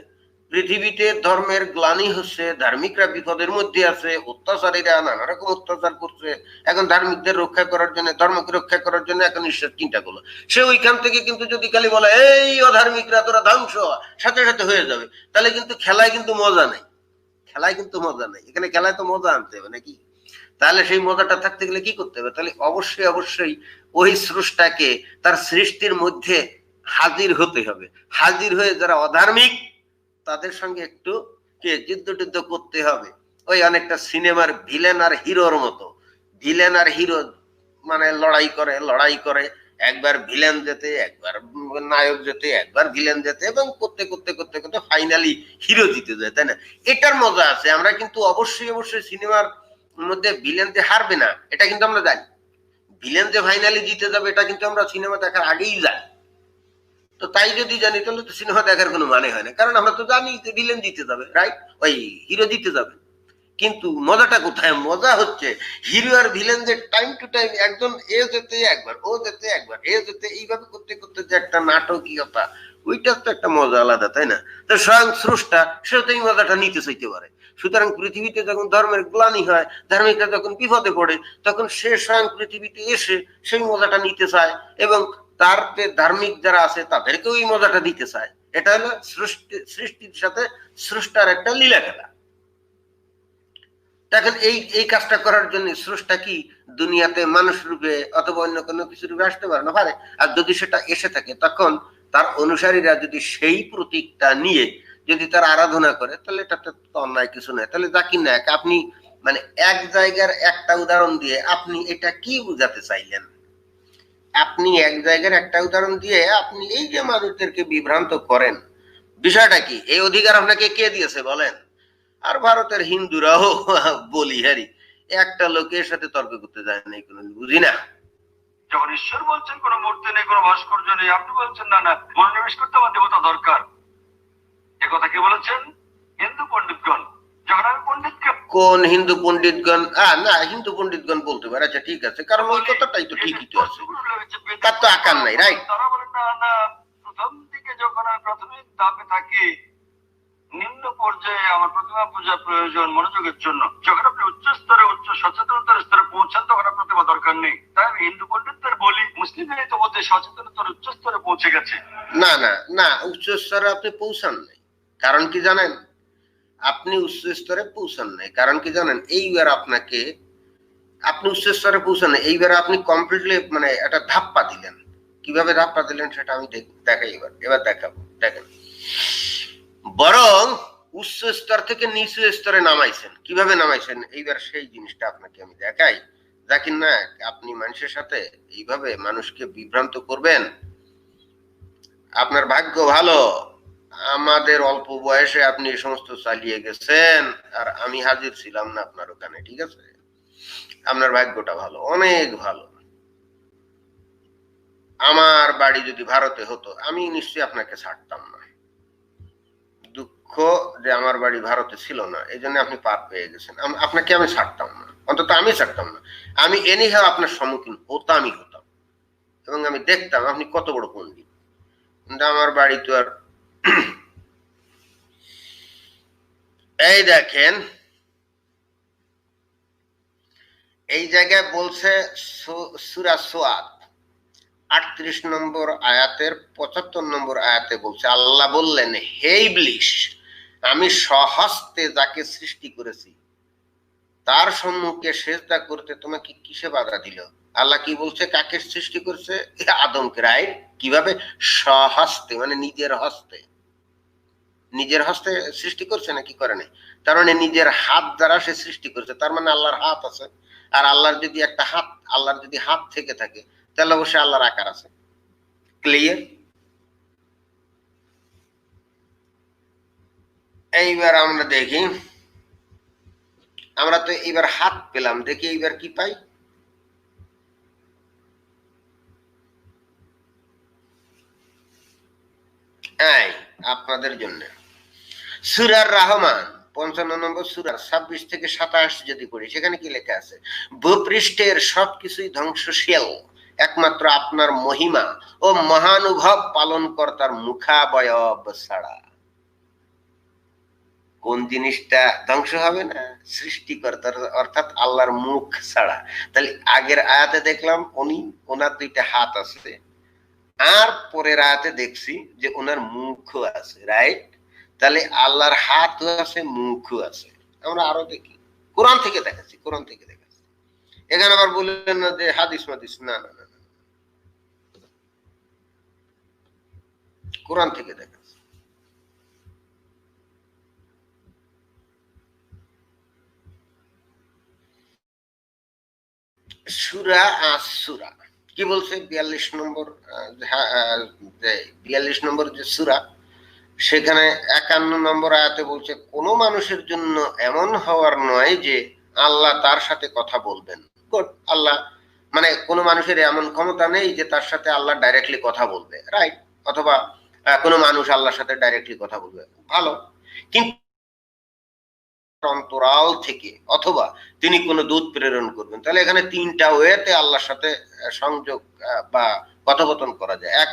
পৃথিবীতে ধর্মের গ্লানি হচ্ছে, ধার্মিকরা বিপদের মধ্যে আছে, অত্যাচারীরা নানা রকম অত্যাচার করছে, এখন ধার্মিকদের রক্ষা করার জন্য, ধর্মকে রক্ষা করার জন্য এখন ঈশ্বর চিন্তা করলো। সে ওইখান থেকে কিন্তু যদি খালি বলে এই অধার্মিকরা তোরা ধ্বংস, সাথে সাথে হয়ে যাবে, তাহলে কিন্তু খেলায় কিন্তু মজা নেই। খেলায় কিন্তু মজা নেই, এখানে খেলায় তো মজা আনতে হবে নাকি? তাহলে সেই মজাটা থাকতে গেলে কি করতে হবে? তাহলে অবশ্যই অবশ্যই ওই স্রষ্টাকে তার সৃষ্টির মধ্যে হাজির হতে হবে। হাজির হয়ে যারা অধার্মিক তাদের সঙ্গে একটু যুদ্ধ টুদ্ধ করতে হবে। ওই অনেকটা সিনেমার ভিলেন আর হিরোর মতো। ভিলেন আর হিরো মানে লড়াই করে, একবার ভিলেন যেতে, একবার নায়ক যেতে, একবার ভিলেন যেতে, এবং করতে করতে করতে করতে ফাইনালি হিরো জিতে যায়, তাই না? এটার মজা আছে। আমরা কিন্তু অবশ্যই অবশ্যই সিনেমার মধ্যে ভিলেন যে হারবে না এটা কিন্তু আমরা জানি, ভিলেন যে ফাইনালি জিতে যাবে এটা কিন্তু আমরা সিনেমা দেখার আগেই জানি। তো তাই যদি জানি তাহলে তো সিনেমা দেখার কোনো মানে হয় না, কারণ আমরা তো জানি যে ভিলেন জিতে যাবে, রাইট? ওই হিরো জিতে যাবে। কিন্তু মজাটা কোথায়? মজা হচ্ছে হিরো আর ভিলেন যে টাইম টু টাইম একজন এ যেতে একবার ও যেতে একবার এ যেতে, এইভাবে করতে করতে যে একটা নাটকীয়তা, ওইটার তো একটা মজা আলাদা, তাই না? তো স্বয়ং স্রষ্টা সেও তো এই মজাটা নিতে চাইতে পারে। সুতরাং পৃথিবীতে যখন ধর্মের গ্লানি হয়, ধার্মিকরা যখন বিপদে পড়ে, তখন সে স্বয়ং পৃথিবীতে এসে সেই মজাটা নিতে চায়, এবং তার যে ধার্মিক যারা আছে তাদেরকেও এই মজাটা দিতে চায়। এটা হলো সৃষ্টির সাথে স্রষ্টার একটা লীলা খেলা। দেখেন এই কাজটা করার জন্য স্রষ্টা কি দুনিয়াতে মানুষ রূপে অথবা অন্য কোনো কিছু রূপে আসতে পারে না? পারে। আর যদি সেটা এসে থাকে তখন তার অনুসারীরা যদি সেই প্রতীকটা নিয়ে যদি তার আরাধনা করে, তাহলে এটা তো অন্যায় কিছু নয়। তাহলে জাকির নায়ক, আপনি মানে এক জায়গার একটা উদাহরণ দিয়ে আপনি এটা কি বুঝাতে চাইলেন? আপনি এক জায়গার একটা উদাহরণ দিয়ে আপনি এই যে মানুষদেরকে বিভ্রান্ত করেন, বিষয়টা কি? এই অধিকার আপনাকে কে দিয়েছে বলেন? আর ভারতের হিন্দুরাও বলিহারি, একটা লোকের সাথে তর্ক করতে যায় না, কোনো বুঝি না। যখন ঈশ্বর বলছেন কোনো মূর্তি নেই, কোনো ভাস্কর্য নেই, আপনি বলছেন না না মনোনিবেশ করতে আমার দেবতা দরকার, এ কথা কি বলেছেন হিন্দু পণ্ডিতগণ? যখন আমি পণ্ডিতকে, কোন হিন্দু পণ্ডিতগণ? না, হিন্দু পণ্ডিতগণ বলতে পারে, আচ্ছা ঠিক আছে, কারণ ওই কথাটাই তো ঠিকই তো আছে, তার তো আকার নাই, রাইট? তারা বলেন না না, প্রথম দিকে যখন আমি প্রাথমিক ধাপে থাকি, নিম্ন পর্যায়ে আমার প্রতিমা পূজা প্রয়োজন মনোযোগের জন্য। যখন আপনি উচ্চ স্তরে, উচ্চ সচেতনতার স্তরে পৌঁছান, তখন আপনার প্রতিমা দরকার নেই। তাই আমি হিন্দু পণ্ডিতদের বলি, মুসলিমরা ইতিমধ্যে সচেতনতার উচ্চ স্তরে পৌঁছে গেছে। না না না, উচ্চ স্তরে আপনি পৌঁছান নাই। কারণ কি জানেন? আপনি উচ্চ স্তরে পৌঁছান নাই, কারণ কি জানেন? এইবার আপনাকে, আপনি উচ্চ স্তরে পৌঁছান নাই, এইবার আপনি কমপ্লিটলি মানে একটা ধাপ্পা দিলেন। কিভাবে ধাপ্পা দিলেন সেটা আমি দেখাই, এবার দেখাবো। দেখেন, বরং উচ্চ স্তর থেকে নিচু স্তরে নামাইছেন। কিভাবে নামাইছেন এইবার সেই জিনিসটা আপনাকে আমি দেখাই। জাকির নায়েক, আপনি মানুষের সাথে এইভাবে মানুষকে বিভ্রান্ত করবেন? আপনার ভাগ্য ভালো, আমাদের অল্প বয়সে আপনি এই সমস্ত চালিয়ে গেছেন, আর আমি হাজির ছিলাম না আপনার ওখানে। ঠিক আছে, আপনার ভাগ্যটা ভালো, অনেক ভালো। আমার বাড়ি যদি ভারতে হতো, আমি নিশ্চয়ই আপনাকে ছাড়তাম না। দুঃখ যে আমার বাড়ি ভারতে ছিল না, এই জন্য আপনি পার পেয়ে গেছেন। আপনাকে আমি ছাড়তাম না, অন্তত আমি ছাড়তাম না। আমি এনিহাও আপনার সম্মুখীন হতামই হতাম, এবং আমি দেখতাম আপনি কত বড় পণ্ডিত। কিন্তু আমার বাড়ি তো আর এই দেখেন, এই জায়গায় বলছে সূরা সোয়াদ 38 নম্বর আয়াতের 75 নম্বর আয়াতে বলছে, আল্লাহ বললেন, হে ইবলিস, আমি স্বহস্তে যাকে সৃষ্টি করেছি তার সম্মুখে সেজদা করতে তোমাকে কিসে বাধা দিল? আল্লাহ কি বলছে? কাকে সৃষ্টি করছে? আদমকে, রাইট? কিভাবে? স্বহস্তে, মানে নিজের হস্তে। নিজের হস্তে সৃষ্টি করছে নাকি করে নাই? তার মানে নিজের হাত দ্বারা সে সৃষ্টি করছে। তার মানে আল্লাহর হাত আছে। আর আল্লাহর যদি একটা হাত, আল্লাহর যদি হাত থেকে থাকে, তাহলে অবশ্যই আল্লাহর আকার আছে। ক্লিয়ার? এইবার আমরা দেখি, আমরা তো এইবার হাত পেলাম, দেখি এইবার কি পাই। আপনাদের জন্য সূরার রহমান 55 নম্বর সূরা 26 থেকে 27 যদি পড়ি, সেখানে কি লেখা আছে? ভূপৃষ্ঠের সবকিছুই ধ্বংসশীল, একমাত্র আপনার মহিমা ও মহানুভব পালনকর্তার মুখাবয়ব ছাড়া। কোন জিনিসটা ধ্বংস হবে না? সৃষ্টিকর্তার, অর্থাৎ আল্লাহর মুখ ছাড়া। তাহলে আগের আয়াতে দেখলাম ওনার দুইটা হাত আছে, আর পরের আয়াতে দেখছি যে ওনার মুখও আছে, রাইট? তাহলে আল্লাহর হাতও আছে, মুখও আছে। আমরা আরো দেখি, কোরআন থেকে দেখাচ্ছি, কোরআন থেকে দেখাচ্ছি। এখানে আবার বললেন না যে হাদিস মাদিস, না না না, কোরআন থেকে দেখাচ্ছি। সূরা আস-সূরা কি বলছে? 42 নম্বর 42 নম্বর যে সূরা, সেখানে 51 নম্বর আয়াতে বলছে, কোন মানুষের জন্য এমন হওয়ার নয় যে আল্লাহ তার সাথে কথা বলবেন। আল্লাহ মানে কোন মানুষের এমন ক্ষমতা নেই যে তার সাথে আল্লাহ ডাইরেক্টলি কথা বলবে, রাইট? অথবা কোন মানুষ আল্লাহর সাথে ডাইরেক্টলি কথা বলবে, ভালো। কিন্তু অন্তরাল থেকে, অথবা তিনি কোন দূত প্রেরণ করবেন। তাহলে এখানে তিনটা ওয়েতে আল্লাহর সাথে সংযোগ বা কথোপকথন করা যায়। এক,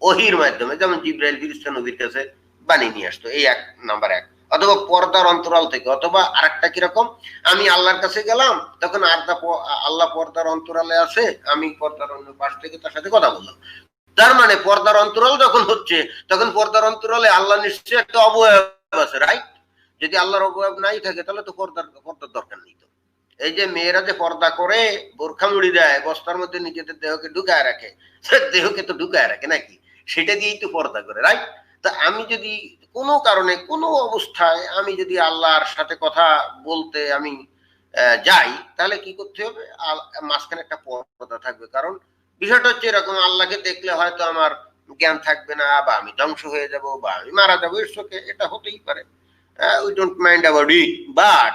ওহির মাধ্যমে, যেমন জিবরাইল ফেরেশতা নবীর কাছে বাণী নিয়ে আসতো, এই এক নাম্বার এক। অথবা পর্দার অন্তরাল থেকে, অথবা আরেকটা কিরকম, আমি আল্লাহর কাছে গেলাম, তখন আল্লাহ পর্দার অন্তরালে আছে, আমি পর্দার অন্য পাশ থেকে তার সাথে কথা বললাম। তার মানে পর্দার অন্তরাল যখন হচ্ছে, তখন পর্দার অন্তরালে আল্লাহ নিশ্চয়ই একটা অবয়ব আছে, রাইট? যদি আল্লাহর অবয়ব নাই থাকে, তাহলে তো পর্দার দরকার নেই। তো এই যে মেয়েরা যে পর্দা করে, বোরখা মুড়ি দেয়, বস্তার মধ্যে নিজেদের দেহকে ঢুকায় রাখে, দেহকে তো ঢুকায় রাখে নাকি, সেটা দিয়েই তো পর্দা করে, রাইট? তা আমি যদি কোনো কারণে, কোনো অবস্থায় আমি যদি আল্লাহর সাথে কথা বলতে আমি যাই, তাহলে কি করতে হবে? মাঝখানে একটা পর্দা থাকবে। কারণ বিষয়টা হচ্ছে এরকম, আল্লাহকে দেখলে হয়তো আমার জ্ঞান থাকবে না, বা আমি ধ্বংস হয়ে যাব, বা আমি মারা যাবো, এর চোখে এটা হতেই পারে। We don't mind about it, but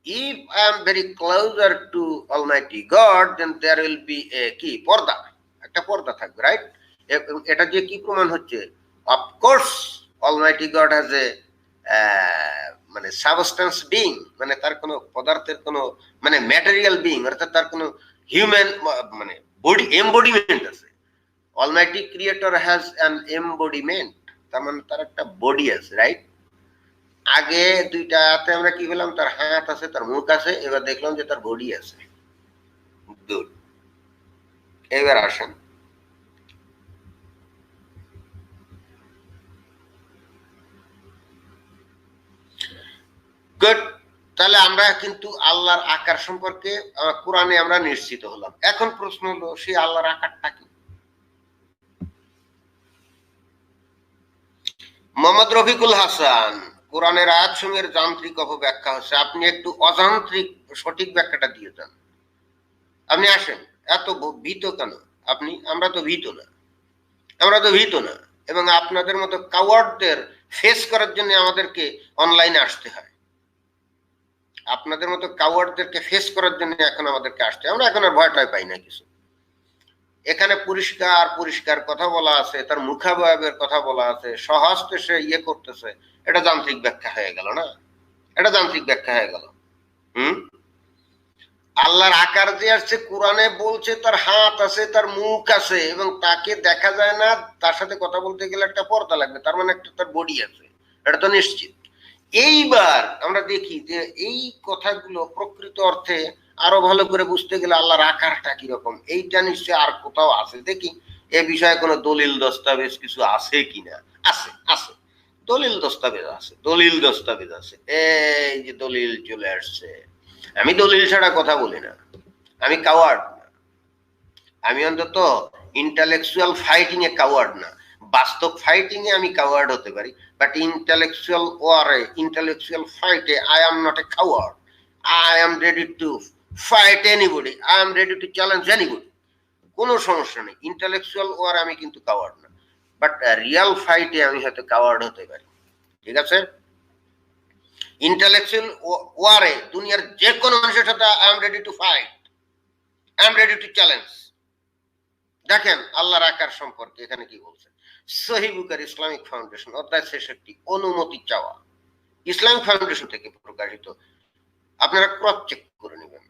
if I am very closer to Almighty God, then there will be a কি পর্দা, একটা পর্দা থাকবে, রাইট? এটা যে কি প্রমাণ হচ্ছে? Of course Almighty God has a মানে সাবস্টেন্স বিং, মানে তার কোনো পদার্থের কোনো মানে ম্যাটেরিয়াল বিং, অর্থাৎ তার কোনো হিউম্যান মানে বডি এমবডিমেন্ট আছে। Almighty Creator has an embodiment, তার মানে তার একটা বডি আছে, রাইট? আগে দুইটা আয়াতে আমরা কি বললাম? তার হাত আছে, তার মুখ আছে। এবার দেখলাম যে তার বডি আছে। গুড। এবার আসেন, গুড। তাহলে আমরা কিন্তু আল্লাহর আকার সম্পর্কে কোরআনে আমরা নিশ্চিত হলাম। এখন প্রশ্ন হলো সেই আল্লাহর আকারটা কি? মোহাম্মদ রফিকুল হাসান, কোরআনের আয়াতসমূহের যান্ত্রিক অপব্যাখ্যা হচ্ছে, আপনি একটু অযান্ত্রিক সঠিক ব্যাখ্যাটা দিয়ে দেন। আপনি আসেন, এত ভীত কেন আপনি? আমরা তো ভীত না, আমরা তো ভীত না। এবং আপনাদের মতো কাওয়ার্ডদের ফেস করার জন্য আমাদেরকে অনলাইনে আসতে হয়। আপনাদের মতো কাওয়ার্ডদেরকে ফেস করার জন্য এখন আমাদেরকে আসতে হয়। আমরা এখন আর ভয়টাই পাই না কিছু। এখানে পরিষ্কার পরিষ্কার কথা বলা আছে, তার মুখাবয়বের কথা বলা আছে, সহজতে সে ইয়ে করতেছে, এটা যান্ত্রিক ব্যাখ্যা হয়ে গেল না? এটা যান্ত্রিক ব্যাখ্যা হয়ে গেল। আল্লাহর আকার যে আসছে, কোরআনে বলছে তার হাত আছে, তার মুখ আছে, এবং তাকে দেখা যায় না, তার সাথে কথা বলতে গেলে একটা পর্দা লাগবে, তার মানে একটা তার বডি আছে, এটা তো নিশ্চিত। এইবার আমরা দেখি যে এই কথাগুলো প্রকৃত অর্থে আরো ভালো করে বুঝতে গেলে আল্লাহর আকারটা কিরকম, এইটা নিশ্চয় আর কোথাও আছে। দেখি এ বিষয়ে কোনো দলিল দস্তাবেজ কিছু আছে কিনা। আছে, আছে, দলিল দস্তাবেজ আছে, দলিল দস্তাবেজ আছে। এই যে দলিল চলে আসছে। আমি দলিল ছাড়া কথা বলি না, আমি কাওয়ার্ড না, আমি অন্তত ইন্টালেকচুয়াল ফাইটিং এ কাওয়ার্ড না। বাস্তব ফাইটিং এ আমি কাওয়ার্ড হতে পারি, বাট ইন্টালেকচুয়াল ওয়ারে, ইন্টালেকচুয়াল ফাইটে I am not a coward. I am ready to fight anybody, I am ready to challenge anybody. কোনো সমস্যা নেই, ইন্টালেকচুয়াল ওয়ার আমি কিন্তু কাওয়ার্ড না, বাট রিয়াল ফাইটে আমি হয়তো কাওয়ার্ড হতে পারি। ঠিক আছে? ইন্টালেকচুয়াল ওয়ারে দুনিয়ার যে কোনো মানুষের সাথে I am ready to fight, I am ready to challenge. দেখেন আল্লাহর আকার সম্পর্কে এখানে কি বলছে। সহিহ বুখারী ইসলামিক ফাউন্ডেশন অধ্যায় 66, অনুমতি চাওয়া, ইসলামিক ফাউন্ডেশন থেকে প্রকাশিত, আপনারা ক্রস চেক করে নেবেন।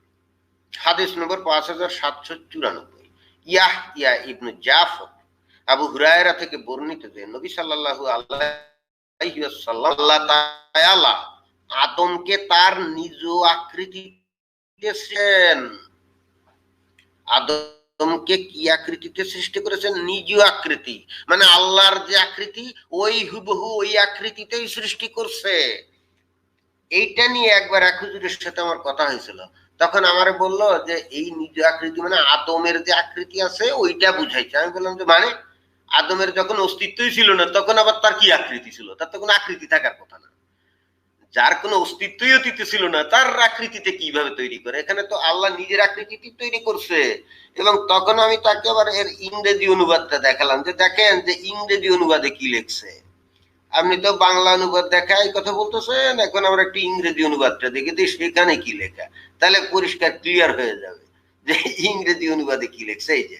হাদিস নম্বর 5794। ইয়াহইয়া ইবনে জাফর আবু হুরায়রা থেকে বর্ণিত যে নবী সাল্লাল্লাহু আলাইহি ওয়াসাল্লাম আল্লাহ তাআলা আদমকে তার নিজ আকৃতিতে সৃষ্টি, আদমকে কি আকৃতিতে সৃষ্টি করেছেন? নিজ আকৃতি, মানে আল্লাহর যে আকৃতি ওই হুবহু ওই আকৃতিতেই সৃষ্টি করছে। এইটা নিয়ে একবার এক হুজুরের সাথে আমার কথা হয়েছিল, তখন আমারে বললো যে এই নিজ আকৃতি মানে আদমের যে আকৃতি আছে ওইটা বুঝাইছে। আমি বললাম যে মানে আদমের যখন অস্তিত্বই ছিল না তখন আবার তার কি আকৃতি ছিল? তার তো কোনো আকৃতি থাকার কথা না। যার কোনো অস্তিত্বই অতীতে ছিল না তার আকৃতিতে কিভাবে তৈরি করে? এখানে তো আল্লাহ নিজের আকৃতিতে তৈরি করছে। এবং তখন আমি তাকে আবার এর ইংরেজি অনুবাদটা দেখালাম, যে দেখেন যে ইংরেজি অনুবাদে কি লেখছে। আপনি তো বাংলা অনুবাদ দেখা এই কথা বলতেছেন, এখন আমরা একটু ইংরেজি অনুবাদটা দেখে দিই সেখানে কি লেখা, তাহলে পরিষ্কার ক্লিয়ার হয়ে যাবে যে ইংরেজি অনুবাদে কি লেখছে। এই যে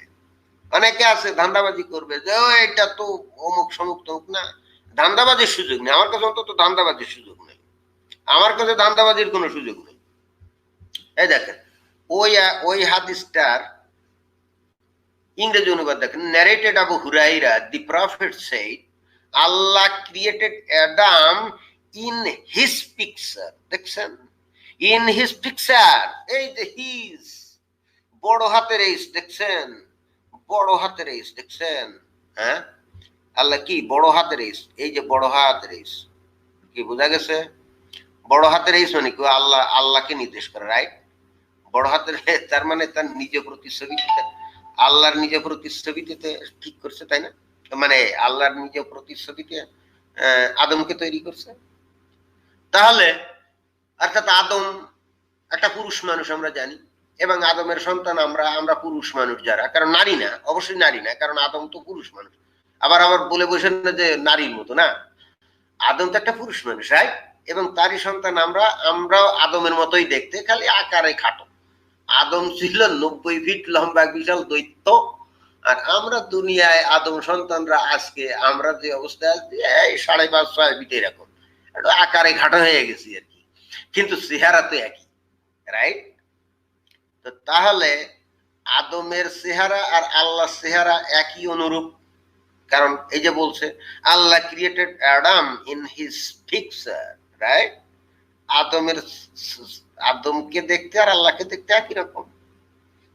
অনেকে আছে ধান্দাবাজি করবে যে এটা তো অমুক সমুক তমুক, না, ধান্দাবাজির সুযোগ নেই আমার কাছে, অন্তত ধান্দাবাজির সুযোগ নেই আমার কাছে, ধান্দাবাজির কোনো সুযোগ নেই। এই দেখেন ওই হাদিসটার ইংরেজি অনুবাদ দেখেন। narrated Abu Huraira, the prophet said, Allah created Adam in his picture. দেখছেন? in his picture, এই যে his, বড় হাতের এইস দেখছেন, বড় হাতের এইস দেখছেন। হ্যাঁ, আল্লাহ কি বড় হাতের এইস, এই যে বড় হাতের এইস, কি বোঝা গেছে? বড় হাতের এইস মানে কি? আল্লাহ, আল্লাহকে নির্দেশ করে, রাইট? বড় হাতের, তার মানে তার নিজ প্রতিচ্ছবিতে, আল্লাহর নিজ প্রতিচ্ছবিতে ঠিক করছে, তাই না? মানে আল্লাহর নিজ প্রতিচ্ছবিতে আদমকে তৈরি করছে। তাহলে অর্থাৎ আদম একটা পুরুষ মানুষ আমরা জানি, এবং আদমের সন্তান আমরা পুরুষ মানুষ যারা, কারণ নারী না, অবশ্যই নারী না, কারণ আদম তো পুরুষ মানুষ। আবার বলে বসেন না যে নারীর মতো, না, আদম তো একটা পুরুষ মানুষ, রাইট? এবং তারই সন্তান আমরাও আদমের মতোই দেখতে, খালি আকারে খাটো। আদম ছিল 90 ফিট লম্বা বিশাল দৈত্য, আর আমরা দুনিয়ায় আদম সন্তানরা আজকে আমরা যে অবস্থায় আছি এই 5.5-6 ফিট এরকম, একটু আকারে খাটো হয়ে গেছি আর কি, কিন্তু চেহারা তো একই, রাইট? তো তাহলে আদমের চেহারা আর আল্লাহর চেহারা একই, অনুরূপ। কারণ এই যে বলছে Allah created Adam in his picture, right? আদমকে দেখতে আর আল্লাহকে দেখতে একই রকম।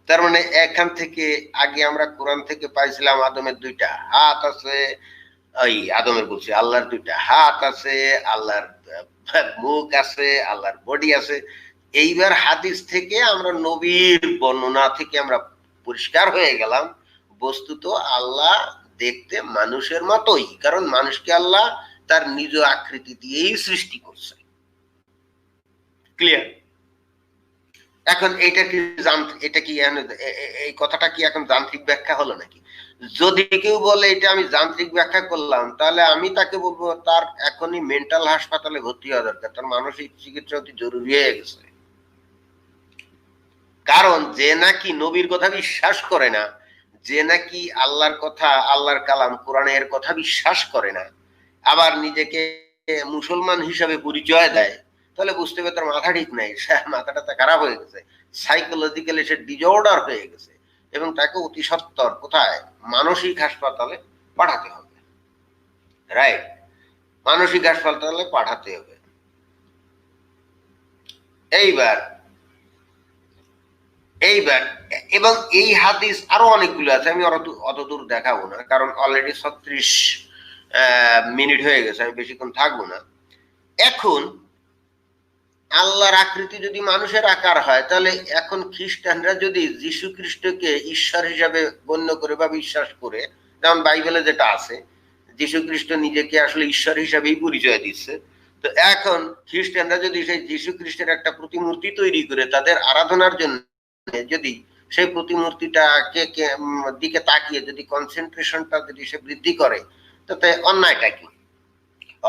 তার মানে এখান থেকে আগে আমরা কোরআন থেকে পাইছিলাম আদমের 2টা হাত আছে, ওই আদমের বলছি আল্লাহর দুইটা হাত আছে, আল্লাহর মুখ আছে, আল্লাহর বডি আছে। এইবার হাদিস থেকে আমরা নবীর বর্ণনা থেকে আমরা পরিষ্কার হয়ে গেলাম বস্তুত আল্লাহ দেখতে মানুষের মতোই, কারণ মানুষকে আল্লাহ তার নিজ আকৃতি দিয়েই সৃষ্টি করছে। ক্লিয়ার? এখন এটা কি এই কথাটা কি এখন যান্ত্রিক ব্যাখ্যা হলো নাকি? যদি কেউ বলে এটা আমি যান্ত্রিক ব্যাখ্যা করলাম, তাহলে আমি তাকে বলবো তার এখনই মেন্টাল হাসপাতালে ভর্তি হওয়া দরকার, তার মানসিক চিকিৎসা অতি জরুরি হয়ে গেছে। কারণ যে নাকি নবীর কথা বিশ্বাস করে না, যে নাকি আল্লাহর কথা, আল্লাহর কালাম কোরআনের কথা বিশ্বাস করে না, আবার নিজেকে মুসলমান হিসাবে পরিচয় দেয়, তাহলে বুঝতে হবে তার মাথা ঠিক নাই, মাথাটা খারাপ হয়ে গেছে, সাইকোলজিক্যালি সে ডিজঅর্ডার হয়ে গেছে, এবং তাকে অতি সত্বর কোথায় মানসিক হাসপাতালে পাঠাতে হবে। রাইট? মানসিক হাসপাতালে পাঠাতে হবে। এইবার এবং এই হাদিস আরো অনেকগুলো আছে, আমি অত দূর দেখাবো না, কারণ অলরেডি 36 মিনিট হয়ে গেছে, আমি বেশিক্ষণ থাকবো না। এখন আল্লাহর আকৃতি যদি মানুষের আকার হয়, তাহলে এখন খ্রিস্টানরা যদি যীশু খ্রিস্টকে ঈশ্বর হিসাবে গণ্য করে বা বিশ্বাস করে, যেমন বাইবেলে যেটা আছে, যীশু খ্রিস্ট নিজেকে আসলে ঈশ্বর হিসাবেই পরিচয় দিচ্ছে, তো এখন খ্রিস্টানরা যদি সেই যীশু খ্রিস্টের একটা প্রতিমূর্তি তৈরি করে তাদের আরাধনার জন্য যদি সেই প্রতিমূর্তিটাকে দিকে তাকিয়ে যদি কনসেন্ট্রেশনটা যদি সে বৃদ্ধি করে, তাতে অন্যায়টা কি?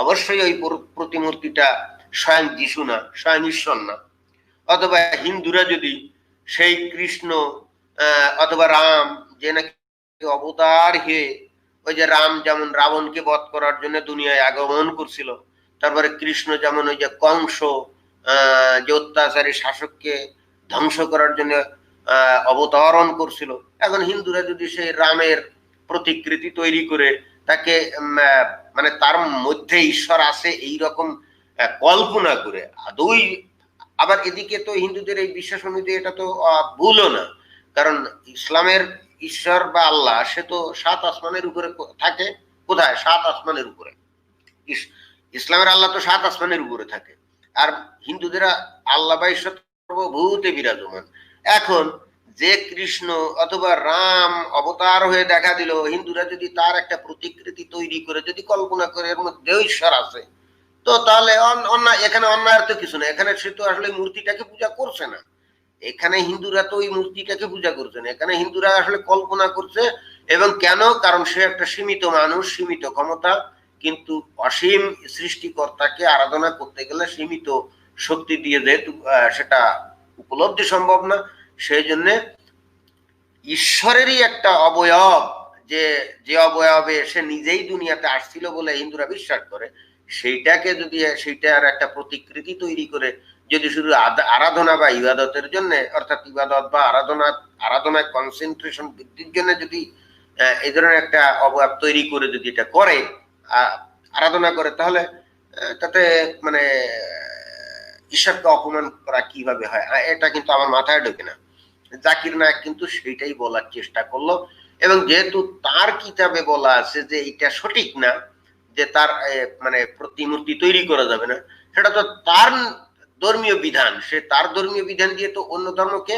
অবশ্যই ওই প্রতিমূর্তিটা স্বয়ং যিশু না, স্বয়ং ঈশ্বর না। অথবা হিন্দুরা যদি সেই কৃষ্ণ অথবা রাম, যে নাকি অবতার হয়ে, ওই যে রাম যেমন রাবণকে বধ করার জন্য দুনিয়ায় আগমন করছিল, তারপরে কৃষ্ণ যেমন ওই যে কংস যে অত্যাচারী শাসককে ধ্বংস করার জন্য অবতরণ করছিল, এখন হিন্দুরা যদি সেই রামের প্রতিকৃতি তৈরি করে তাকে মানে তার মধ্যে ঈশ্বর আছে এইরকম কল্পনা করে আদৌই, আবার এদিকে তো হিন্দুদের এই বিশ্বাস অনুযায়ী এটা তো ভুলও না, কারণ ইসলামের ঈশ্বর বা আল্লাহ সে তো 7 আসমানের উপরে থাকে। কোথায়? 7 আসমানের উপরে। ইসলামের আল্লাহ তো 7 আসমানের উপরে থাকে, আর হিন্দুদেরা আল্লাহ বা ঈশ্বর সর্বভূতে বিরাজমান। এখন যে কৃষ্ণ অথবা রাম অবতার হয়ে দেখা দিল, হিন্দুরা যদি তার একটা প্রতিকৃতি তৈরি করে যদি কল্পনা করে এর মধ্যেও ঈশ্বর আছে, তো তাহলে অন্যায়, এখানে অন্যায়ের তো কিছু না। এখানে সে তো আসলে মূর্তিটাকে পূজা করছে না, এখানে হিন্দুরা তো ওই মূর্তিটাকে পূজা করছে না, এখানে হিন্দুরা আসলে কল্পনা করছে। এবং কেন? কারণ সে একটা সীমিত মানুষ, সীমিত ক্ষমতা, কিন্তু অসীম সৃষ্টিকর্তাকে আরাধনা করতে গেলে সীমিত শক্তি দিয়ে যেহেতু সেটা উপলব্ধি সম্ভব না, সেই জন্য ঈশ্বরেরই একটা অবয়ব, যে অবয়বে সে নিজেই দুনিয়াতে আসছিল বলে হিন্দুরা বিশ্বাস করে, সেইটাকে যদি সেইটার একটা প্রতিকৃতি তৈরি করে যদি শুধু আরাধনা বা ইবাদতের জন্য, অর্থাৎ ইবাদত বা আরাধনায় কনসেন্ট্রেশন বৃদ্ধির জন্য যদি এই ধরনের একটা অবয়ব তৈরি করে যদি এটা করে, আরাধনা করে, তাহলে তাতে মানে ঈশ্বরকে অপমান করা কিভাবে হয়? এটা কিন্তু আমার মাথায় ঢোকে না। জাকির নায়েক কিন্তু সেইটাই বলার চেষ্টা করলো, এবং যেহেতু তার কিতাবে বলা আছে যে এটা সঠিক না, যে তার মানে প্রতিমূর্তি তৈরি করা যাবে না, সেটা তো তার ধর্মীয় বিধান, সে তার ধর্মীয় বিধান দিয়ে তো অন্য ধর্মকে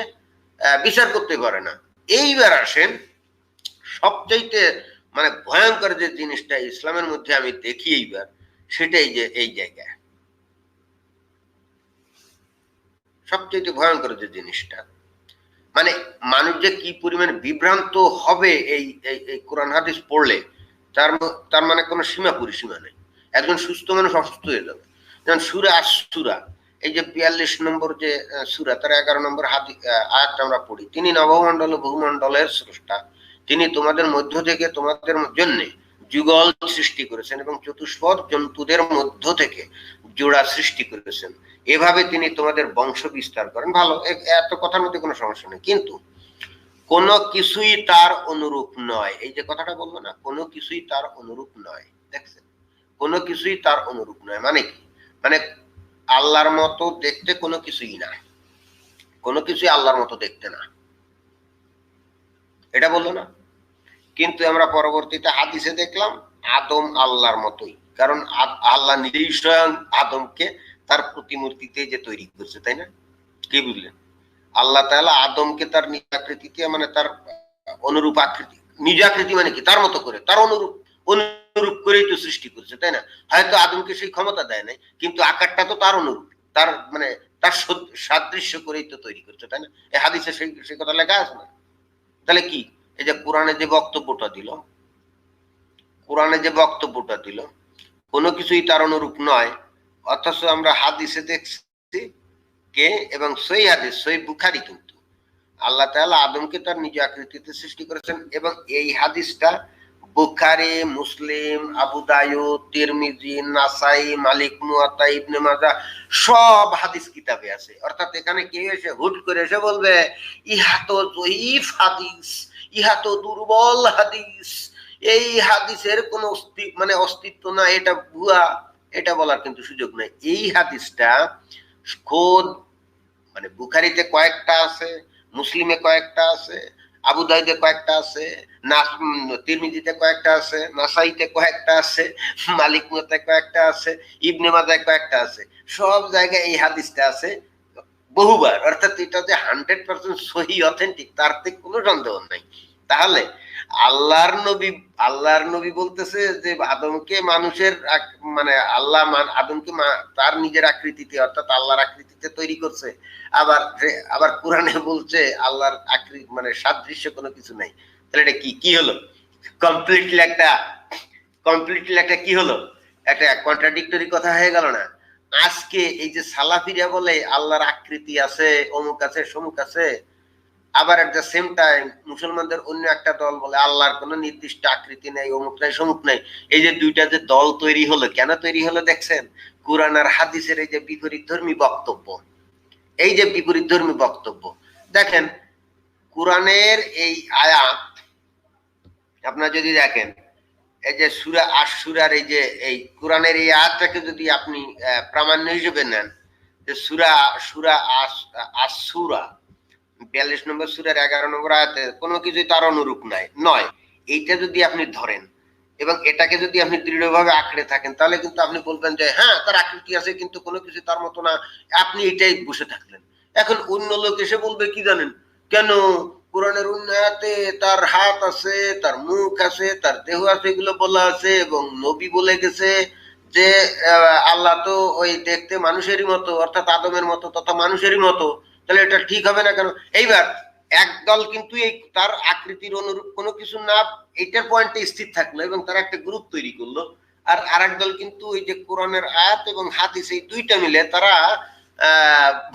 বিচার করতে পারে না। এইবার আসেন সবচাইতে মানে ভয়ঙ্কর যে জিনিসটা ইসলামের মধ্যে আমি দেখি এইবার, সেটাই যে এই জায়গায় সবচেয়ে ভয়ঙ্কর যে জিনিসটা, মানে মানুষ যে কি পরিমাণ বিভ্রান্ত হবে এই কোরআন হাদিস পড়লে, তার মানে কোনো সীমা পরিসীমা নেই। একজন সুস্থ মানুষ অসুস্থ হয়ে যাবে। যেমন সূরা আশ-শূরা, এই যে 42 নম্বর যে সূরা, তার 11 নম্বর আয়াতটা আমরা পড়ি, তিনি নবমণ্ডল ও ভূমণ্ডলের স্রষ্টা, তিনি তোমাদের মধ্য থেকে তোমাদের জন্য যুগল সৃষ্টি করেছেন এবং চতুষ্পদ জন্তুদের মধ্য থেকে জোড়া সৃষ্টি করেছেন, এভাবে তিনি তোমাদের বংশ বিস্তার করেন। ভালো, এত কথার মধ্যে কোনো সমস্যা নেই, কিন্তু কোনো কিছুই তার অনুরূপ নয়। এই যে কথাটা বললো না, কোনো কিছুই তার অনুরূপ নয়, দেখছেন? কোনো কিছুই তার অনুরূপ নয় মানে কি? মানে আল্লাহর মতো দেখতে কোনো কিছুই না, কোনো কিছুই আল্লাহর মতো দেখতে না, এটা বললো না। কিন্তু আমরা পরবর্তীতে হাদিসে দেখলাম আদম আল্লাহর মতোই, কারণ আল্লাহ নিজেই স্বয়ং আদমকে তার প্রতিমূর্তিতে যে তৈরি করছে, তাই না? কি বুঝলেন? আল্লাহ তাআলা আদমকে তার নিজ আকৃতিতে, মানে তার অনুরূপ আকৃতি, নিজ আকৃতি মানে কি, তার মতো করে, তার অনুরূপ অনুরূপ করেই তো সৃষ্টি করছে, তাই না? হয়তো আদমকে সেই ক্ষমতা দেয় নাই, কিন্তু আকারটা তো তার অনুরূপ, তার মানে তার সাদৃশ্য করেই তো তৈরি করছে, তাই না? এই হাদিসে সেই কথা লেখা আছে না? তাহলে কি, এই যে কোরআনে যে বক্তব্যটা দিল, কোরআনে যে বক্তব্যটা দিল, কোনো কিছুই তার অনুরূপ নয়, অথচ আমরা হাদিসে দেখছি কে, এবং সই হাদিস, সই বুখারী, কিন্তু আল্লাহ তাআলা আদমকে তার নিজ আকৃতিতে সৃষ্টি করেছেন, এবং এই হাদিসটা বুখারী, মুসলিম, আবু দাউদ, তিরমিজি, নাসাই, মালিক মুয়াত্তা, ইবনে মাজাহ সব হাদিস কিতাবে আছে। অর্থাৎ এখানে কেউ এসে হুট করে এসে বলবে ইহা তো যঈফ হাদিস, ইহা তো দুর্বল হাদিস, এই হাদিসের কোনো অস্তিত্ব না, এটা ভুয়া, এটা বলার কিন্তু সুযোগ নাই। এই হাদিসটা খোদ মানে বুখারীতে কয়েকটা আছে, মুসলিমে কয়েকটা আছে, আবু দাউদে কয়েকটা আছে, তিরমিজিতে কয়েকটা আছে, নাসাইতে কয়েকটা আছে, মালিক মুয়াত্তাতে কয়েকটা আছে, ইবনে মাজাহ কয়েকটা আছে। সব জায়গায় এই হাদিসটা আছে বহুবার। অর্থাৎ এটা যে 100% সহি অথেন্টিক, তার থেকে কোনো সন্দেহ নাই। তাহলে আল্লাহর নবী বলতেছে যে আদমকে মানুষের মানে আল্লাহ আদমকে তার নিজের আকৃতিতে, অর্থাৎ আল্লাহর আকৃতিতে তৈরি করছে। আবার কোরআনে বলছে আল্লাহর আকৃতি মানে সাদৃশ্য কোনো কিছু নাই। তাহলে এটা কি হলো? কমপ্লিটলি একটা কি হলো, একটা কন্ট্রাডিক্টরি কথা হয়ে গেল না? আজকে এই যে সালাফিরা বলে আল্লাহর আকৃতি আছে, অমুক আছে, সমুক আছে, আবার এট দ্য সেম টাইম মুসলমানদের অন্য একটা দল বলে আল্লাহর কোনো নির্দিষ্ট আকৃতি নেই, অমুক নাই, সমুক নাই। এই যে দুইটা যে দল তৈরি হলো, কেন তৈরি হলো দেখছেন? কোরআন আর হাদিসের এই যে বিপরীতধর্মী বক্তব্য, এই যে বিপরীতধর্মী বক্তব্য দেখেন, কোরআনের এই আয়াত আপনারা যদি দেখেন, এই যে সূরা আশ-শূরার এই কোরআনের এই আয়াতটাকে যদি আপনি প্রামাণ্য হিসেবে নেন, যে সূরা আশ-শূরা 42 নম্বর সূরার 11 নম্বর আয়াতে কোনো কিছুই তার অনুরূপ নয়, এইটা যদি আপনি ধরেন এবং এটাকে যদি আপনি দৃঢ়ভাবে আঁকড়ে থাকেন, তাহলে কিন্তু আপনি বলবেন যে হ্যাঁ তার আকৃতি আছে, কিন্তু কোনো কিছু তার মতো না, আপনি এটাই বসে থাকলেন। এখন অন্য লোক এসে বলবে কি জানেন, কেন কোরআনের অন্য আয়াতে তার হাত আছে, তার মুখ আছে, তার দেহ আছে, এগুলো বলা আছে, এবং নবী বলে গেছে যে আল্লাহ তো ওই দেখতে মানুষেরই মতো, অর্থাৎ আদমের মতো তথা মানুষেরই মতো, তাহলে এটা ঠিক হবে না কেন? এইবার একদল কিন্তু এই তার আকৃতির অনুরূপ কোনো কিছু না, এইটার পয়েন্টে স্থির থাকলো এবং তারা একটা গ্রুপ তৈরি করলো। আর আরেক দল কিন্তু ওই যে কোরআনের আয়াত এবং হাদিস এই দুইটা মিলে তারা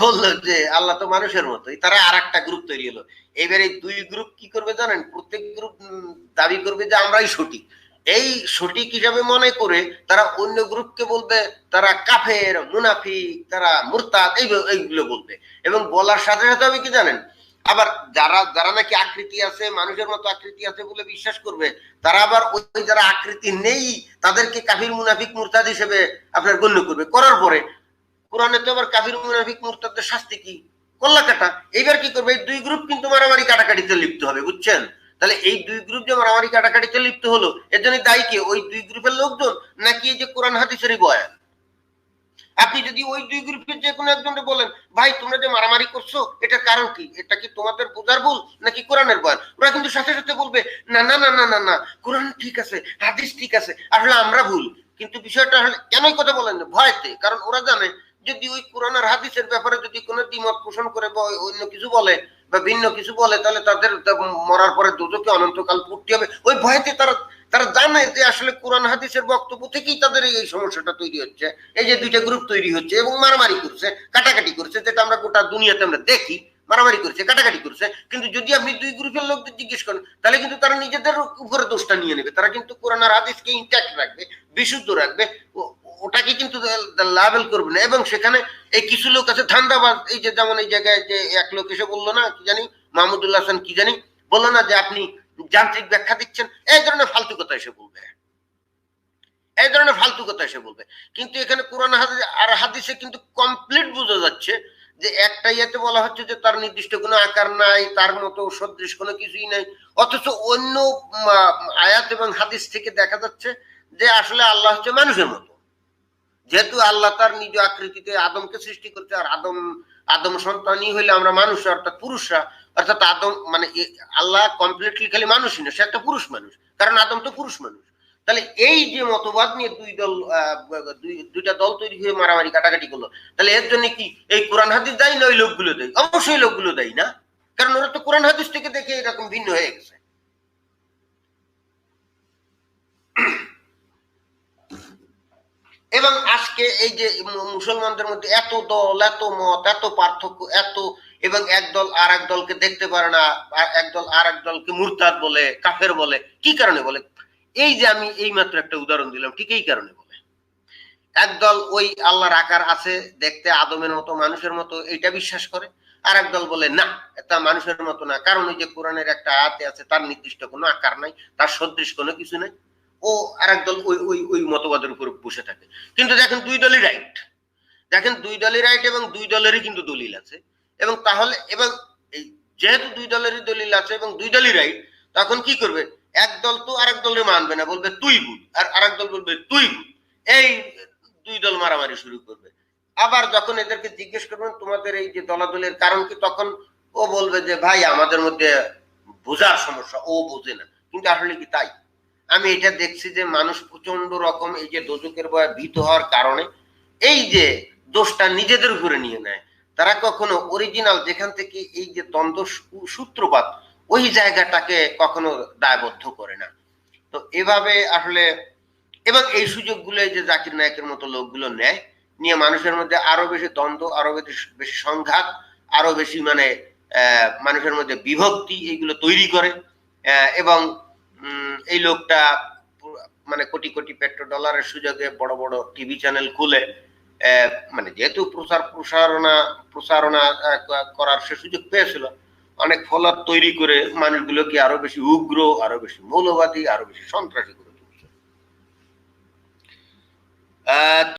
বললো যে আল্লাহ তো মানুষের মতোই, তারা আর একটা গ্রুপ তৈরি হলো। এবার এই দুই গ্রুপ কি করবে জানেন? প্রত্যেক গ্রুপ দাবি করবে যে আমরাই সঠিক। এই সঠিক হিসাবে মনে করে তারা অন্য গ্রুপকে বলবে তারা কাফের, মুনাফিক, তারা মুরতাদ, এইগুলো বলবে। এবং বলার সাথে সাথে হবে কি জানেন, আবার যারা নাকি আকৃতি আছে, মানুষের মতো আকৃতি আছে বলে বিশ্বাস করবে, তারা আবার ওই যারা আকৃতি নেই তাদেরকে কাফির, মুনাফিক, মুরতাদ হিসেবে আপনার গণ্য করবে। করার পরে কোরআনে তো আবার কাফির, মুনাফিক, মুরতাদের শাস্তি কি, কল্লা কাটা। এইবার কি করবে, এই দুই গ্রুপ কিন্তু মারামারি কাটাকাটিতে লিপ্ত হবে, বুঝছেন? তাহলে এই দুই গ্রুপ যে মারামারি কাটাকাটিতে লিপ্ত হলো, এর জন্য দায়ী কে? ওই দুই গ্রুপের লোকজন নাকি এই যে কোরআন হাদিসেরই বয়ান? আপনি যদি ওই দুই গ্রুপের যে কোনো একজনকে বলেন ভাই তোমরা যে মারামারি করছো এটার কারণ কি, এটা কি তোমাদের বোঝার ভুল নাকি কোরআনের বয়ান, ওরা কিন্তু সাথে সাথে বলবে না না না না না না, কোরআন ঠিক আছে, হাদিস ঠিক আছে, আসলে আমরা ভুল। কিন্তু বিষয়টা হলে কেন কথা বলেন? ভয়তে। কারণ ওরা জানে যদি ওই কোরআন আর হাদিসের ব্যাপারে যদি কোনো দ্বিমত পোষণ করে বা অন্য কিছু বলে বা ভিন্ন কিছু বলে, তাহলে তাদের মরার পরে দুজকে অনন্তকাল পড়তে হবে। ওই ভয়তে তারা তারা জানে যে আসলে কোরআন হাদিসের বক্তব্য থেকেই তাদের এই সমস্যাটা তৈরি হচ্ছে, এই যে দুইটা গ্রুপ তৈরি হচ্ছে এবং মারামারি করছে, কাটাকাটি করছে, যেটা আমরা গোটা দুনিয়াতে আমরা দেখি, মারামারি করছে, কাটাকাটি করছে। কিন্তু যদি আপনি দুই গ্রুপের লোকদের জিজ্ঞেস করেন, তাহলে কিন্তু তারা নিজেদের উপরে দোষটা নিয়ে নেবে। তারা কিন্তু কোরআন আর হাদিসকে ইনট্যাক্ট রাখবে, বিশুদ্ধ রাখবে, ওটাকে কিন্তু লাবেল করবে না। এবং সেখানে এই কিছু লোক আছে ধান্দাবাজ, এই যে যেমন এই জায়গায় যে এক লোক এসে বললো না, কি জানি মাহমুদুল্লাহ হাসান কি জানি বললো না, যে আপনি যান্ত্রিক ব্যাখ্যা দিচ্ছেন, এই ধরনের ফালতু কথা এসে বলবে, এই ধরনের ফালতু কথা এসে বলবে। কিন্তু এখানে কোরআন আর হাদিসে কিন্তু কমপ্লিট বোঝা যাচ্ছে যে একটা ইয়েতে বলা হচ্ছে যে তার নির্দিষ্ট কোনো আকার নাই, তার মতো সদৃশ কোনো কিছুই নাই, অথচ অন্য আয়াত এবং হাদিস থেকে দেখা যাচ্ছে যে আসলে আল্লাহ হচ্ছে মানুষের মতো, যেহেতু আল্লাহ তার নিজ আকৃতিতে আদমকে সৃষ্টি করছে, আর আদম সন্তানই হইলে আমরা মানুষ অর্থাৎ পুরুষরা, অর্থাৎ আদম মানে আল্লাহ কমপ্লিটলি খালি মানুষই না, সে একটা পুরুষ মানুষ, কারণ আদম তো পুরুষ মানুষ। তাহলে এই যে মতবাদ নিয়ে দুইটা দল তৈরি হয়ে মারামারি কাটাকাটি করলো, তাহলে এর জন্য কি এই কোরআন হাদিস দায়ী না ওই লোকগুলো দায়ী? অবশ্যই লোকগুলো দায়ী না, কারণ ওরা তো কোরআন হাদিস থেকে দেখে এরকম ভিন্ন হয়ে গেছে। এবং আজকে এই যে মুসলমানদের মধ্যে এত দল, এত মত, এত পার্থক্য, এত, এবং একদল আর এক দলকে দেখতে পারে না, একদল আর এক দলকে মুরতাদ বলে, কাফের বলে। কি কারণে বলে? এই যে আমি এই মাত্র একটা উদাহরণ দিলাম, ঠিক এই কারণে বলে। একদল ওই আল্লাহর আকার আছে, দেখতে আদমের মতো, মানুষের মতো, এইটা বিশ্বাস করে। আর একদল বলে না, এটা মানুষের মতো না, কারণ ওই যে কোরআনের একটা আয়াতে আছে তার নির্দিষ্ট কোনো আকার নাই, তার সদৃশ কোনো কিছু নেই। ও আর একদল ওই ওই ওই মতবাদের উপর বসে থাকে। কিন্তু দেখেন দুই দলই রাইট, দেখেন দুই দলই রাইট, এবং দুই দলেরই কিন্তু দলিল আছে। এবং তাহলে এবং এই যেহেতু দুই দলেরই দলিল আছে এবং দুই দলই রাইট, তখন কি করবে? এক দল তো আরেক দলের মানবে না, বলবে তুই ভুল, আর আরেক দল বলবে তুই ভুল। এই দুই দল মারামারি শুরু করবে। আবার যখন এদেরকে জিজ্ঞেস করবেন তোমাদের এই যে দলাদলের কারণ কি, তখন ও বলবে যে ভাই আমাদের মধ্যে বোঝার সমস্যা, ও বোঝে না। কিন্তু আসলে কি তাই? আমি এটা দেখছি যে মানুষ প্রচন্ড রকম এই যে দোজখের ভয়ে ভীত হওয়ার কারণে এই যে দোষটা নিজেদের উপরে নিয়ে নেয়। তারা কখনো অরিজিনাল যেখান থেকে এই যে দ্বন্দ্ব সূত্রপাত, ওই জায়গাটাকে কখনো দায়বদ্ধ করে না। তো এভাবে আসলে, এবং এই সুযোগগুলো যে জাকির নায়কের মতো লোকগুলো নেয়, নিয়ে মানুষের মধ্যে আরো বেশি দ্বন্দ্ব, আরো বেশি সংঘাত, আরো বেশি মানে মানুষের মধ্যে বিভক্তি এইগুলো তৈরি করে। এবং এই লোকটা মানে কোটি কোটি পেট্রোডলারের সুযোগে বড় বড় টিভি চ্যানেল খুলে, মানে যেহেতু প্রচারণা করার সে সুযোগ পেয়েছিল, অনেক ফলোয়ার তৈরি করে মানুষগুলোকে আরো বেশি উগ্র, আরো বেশি মৌলবাদী, আরো বেশি সন্ত্রাসী করে তুলছে।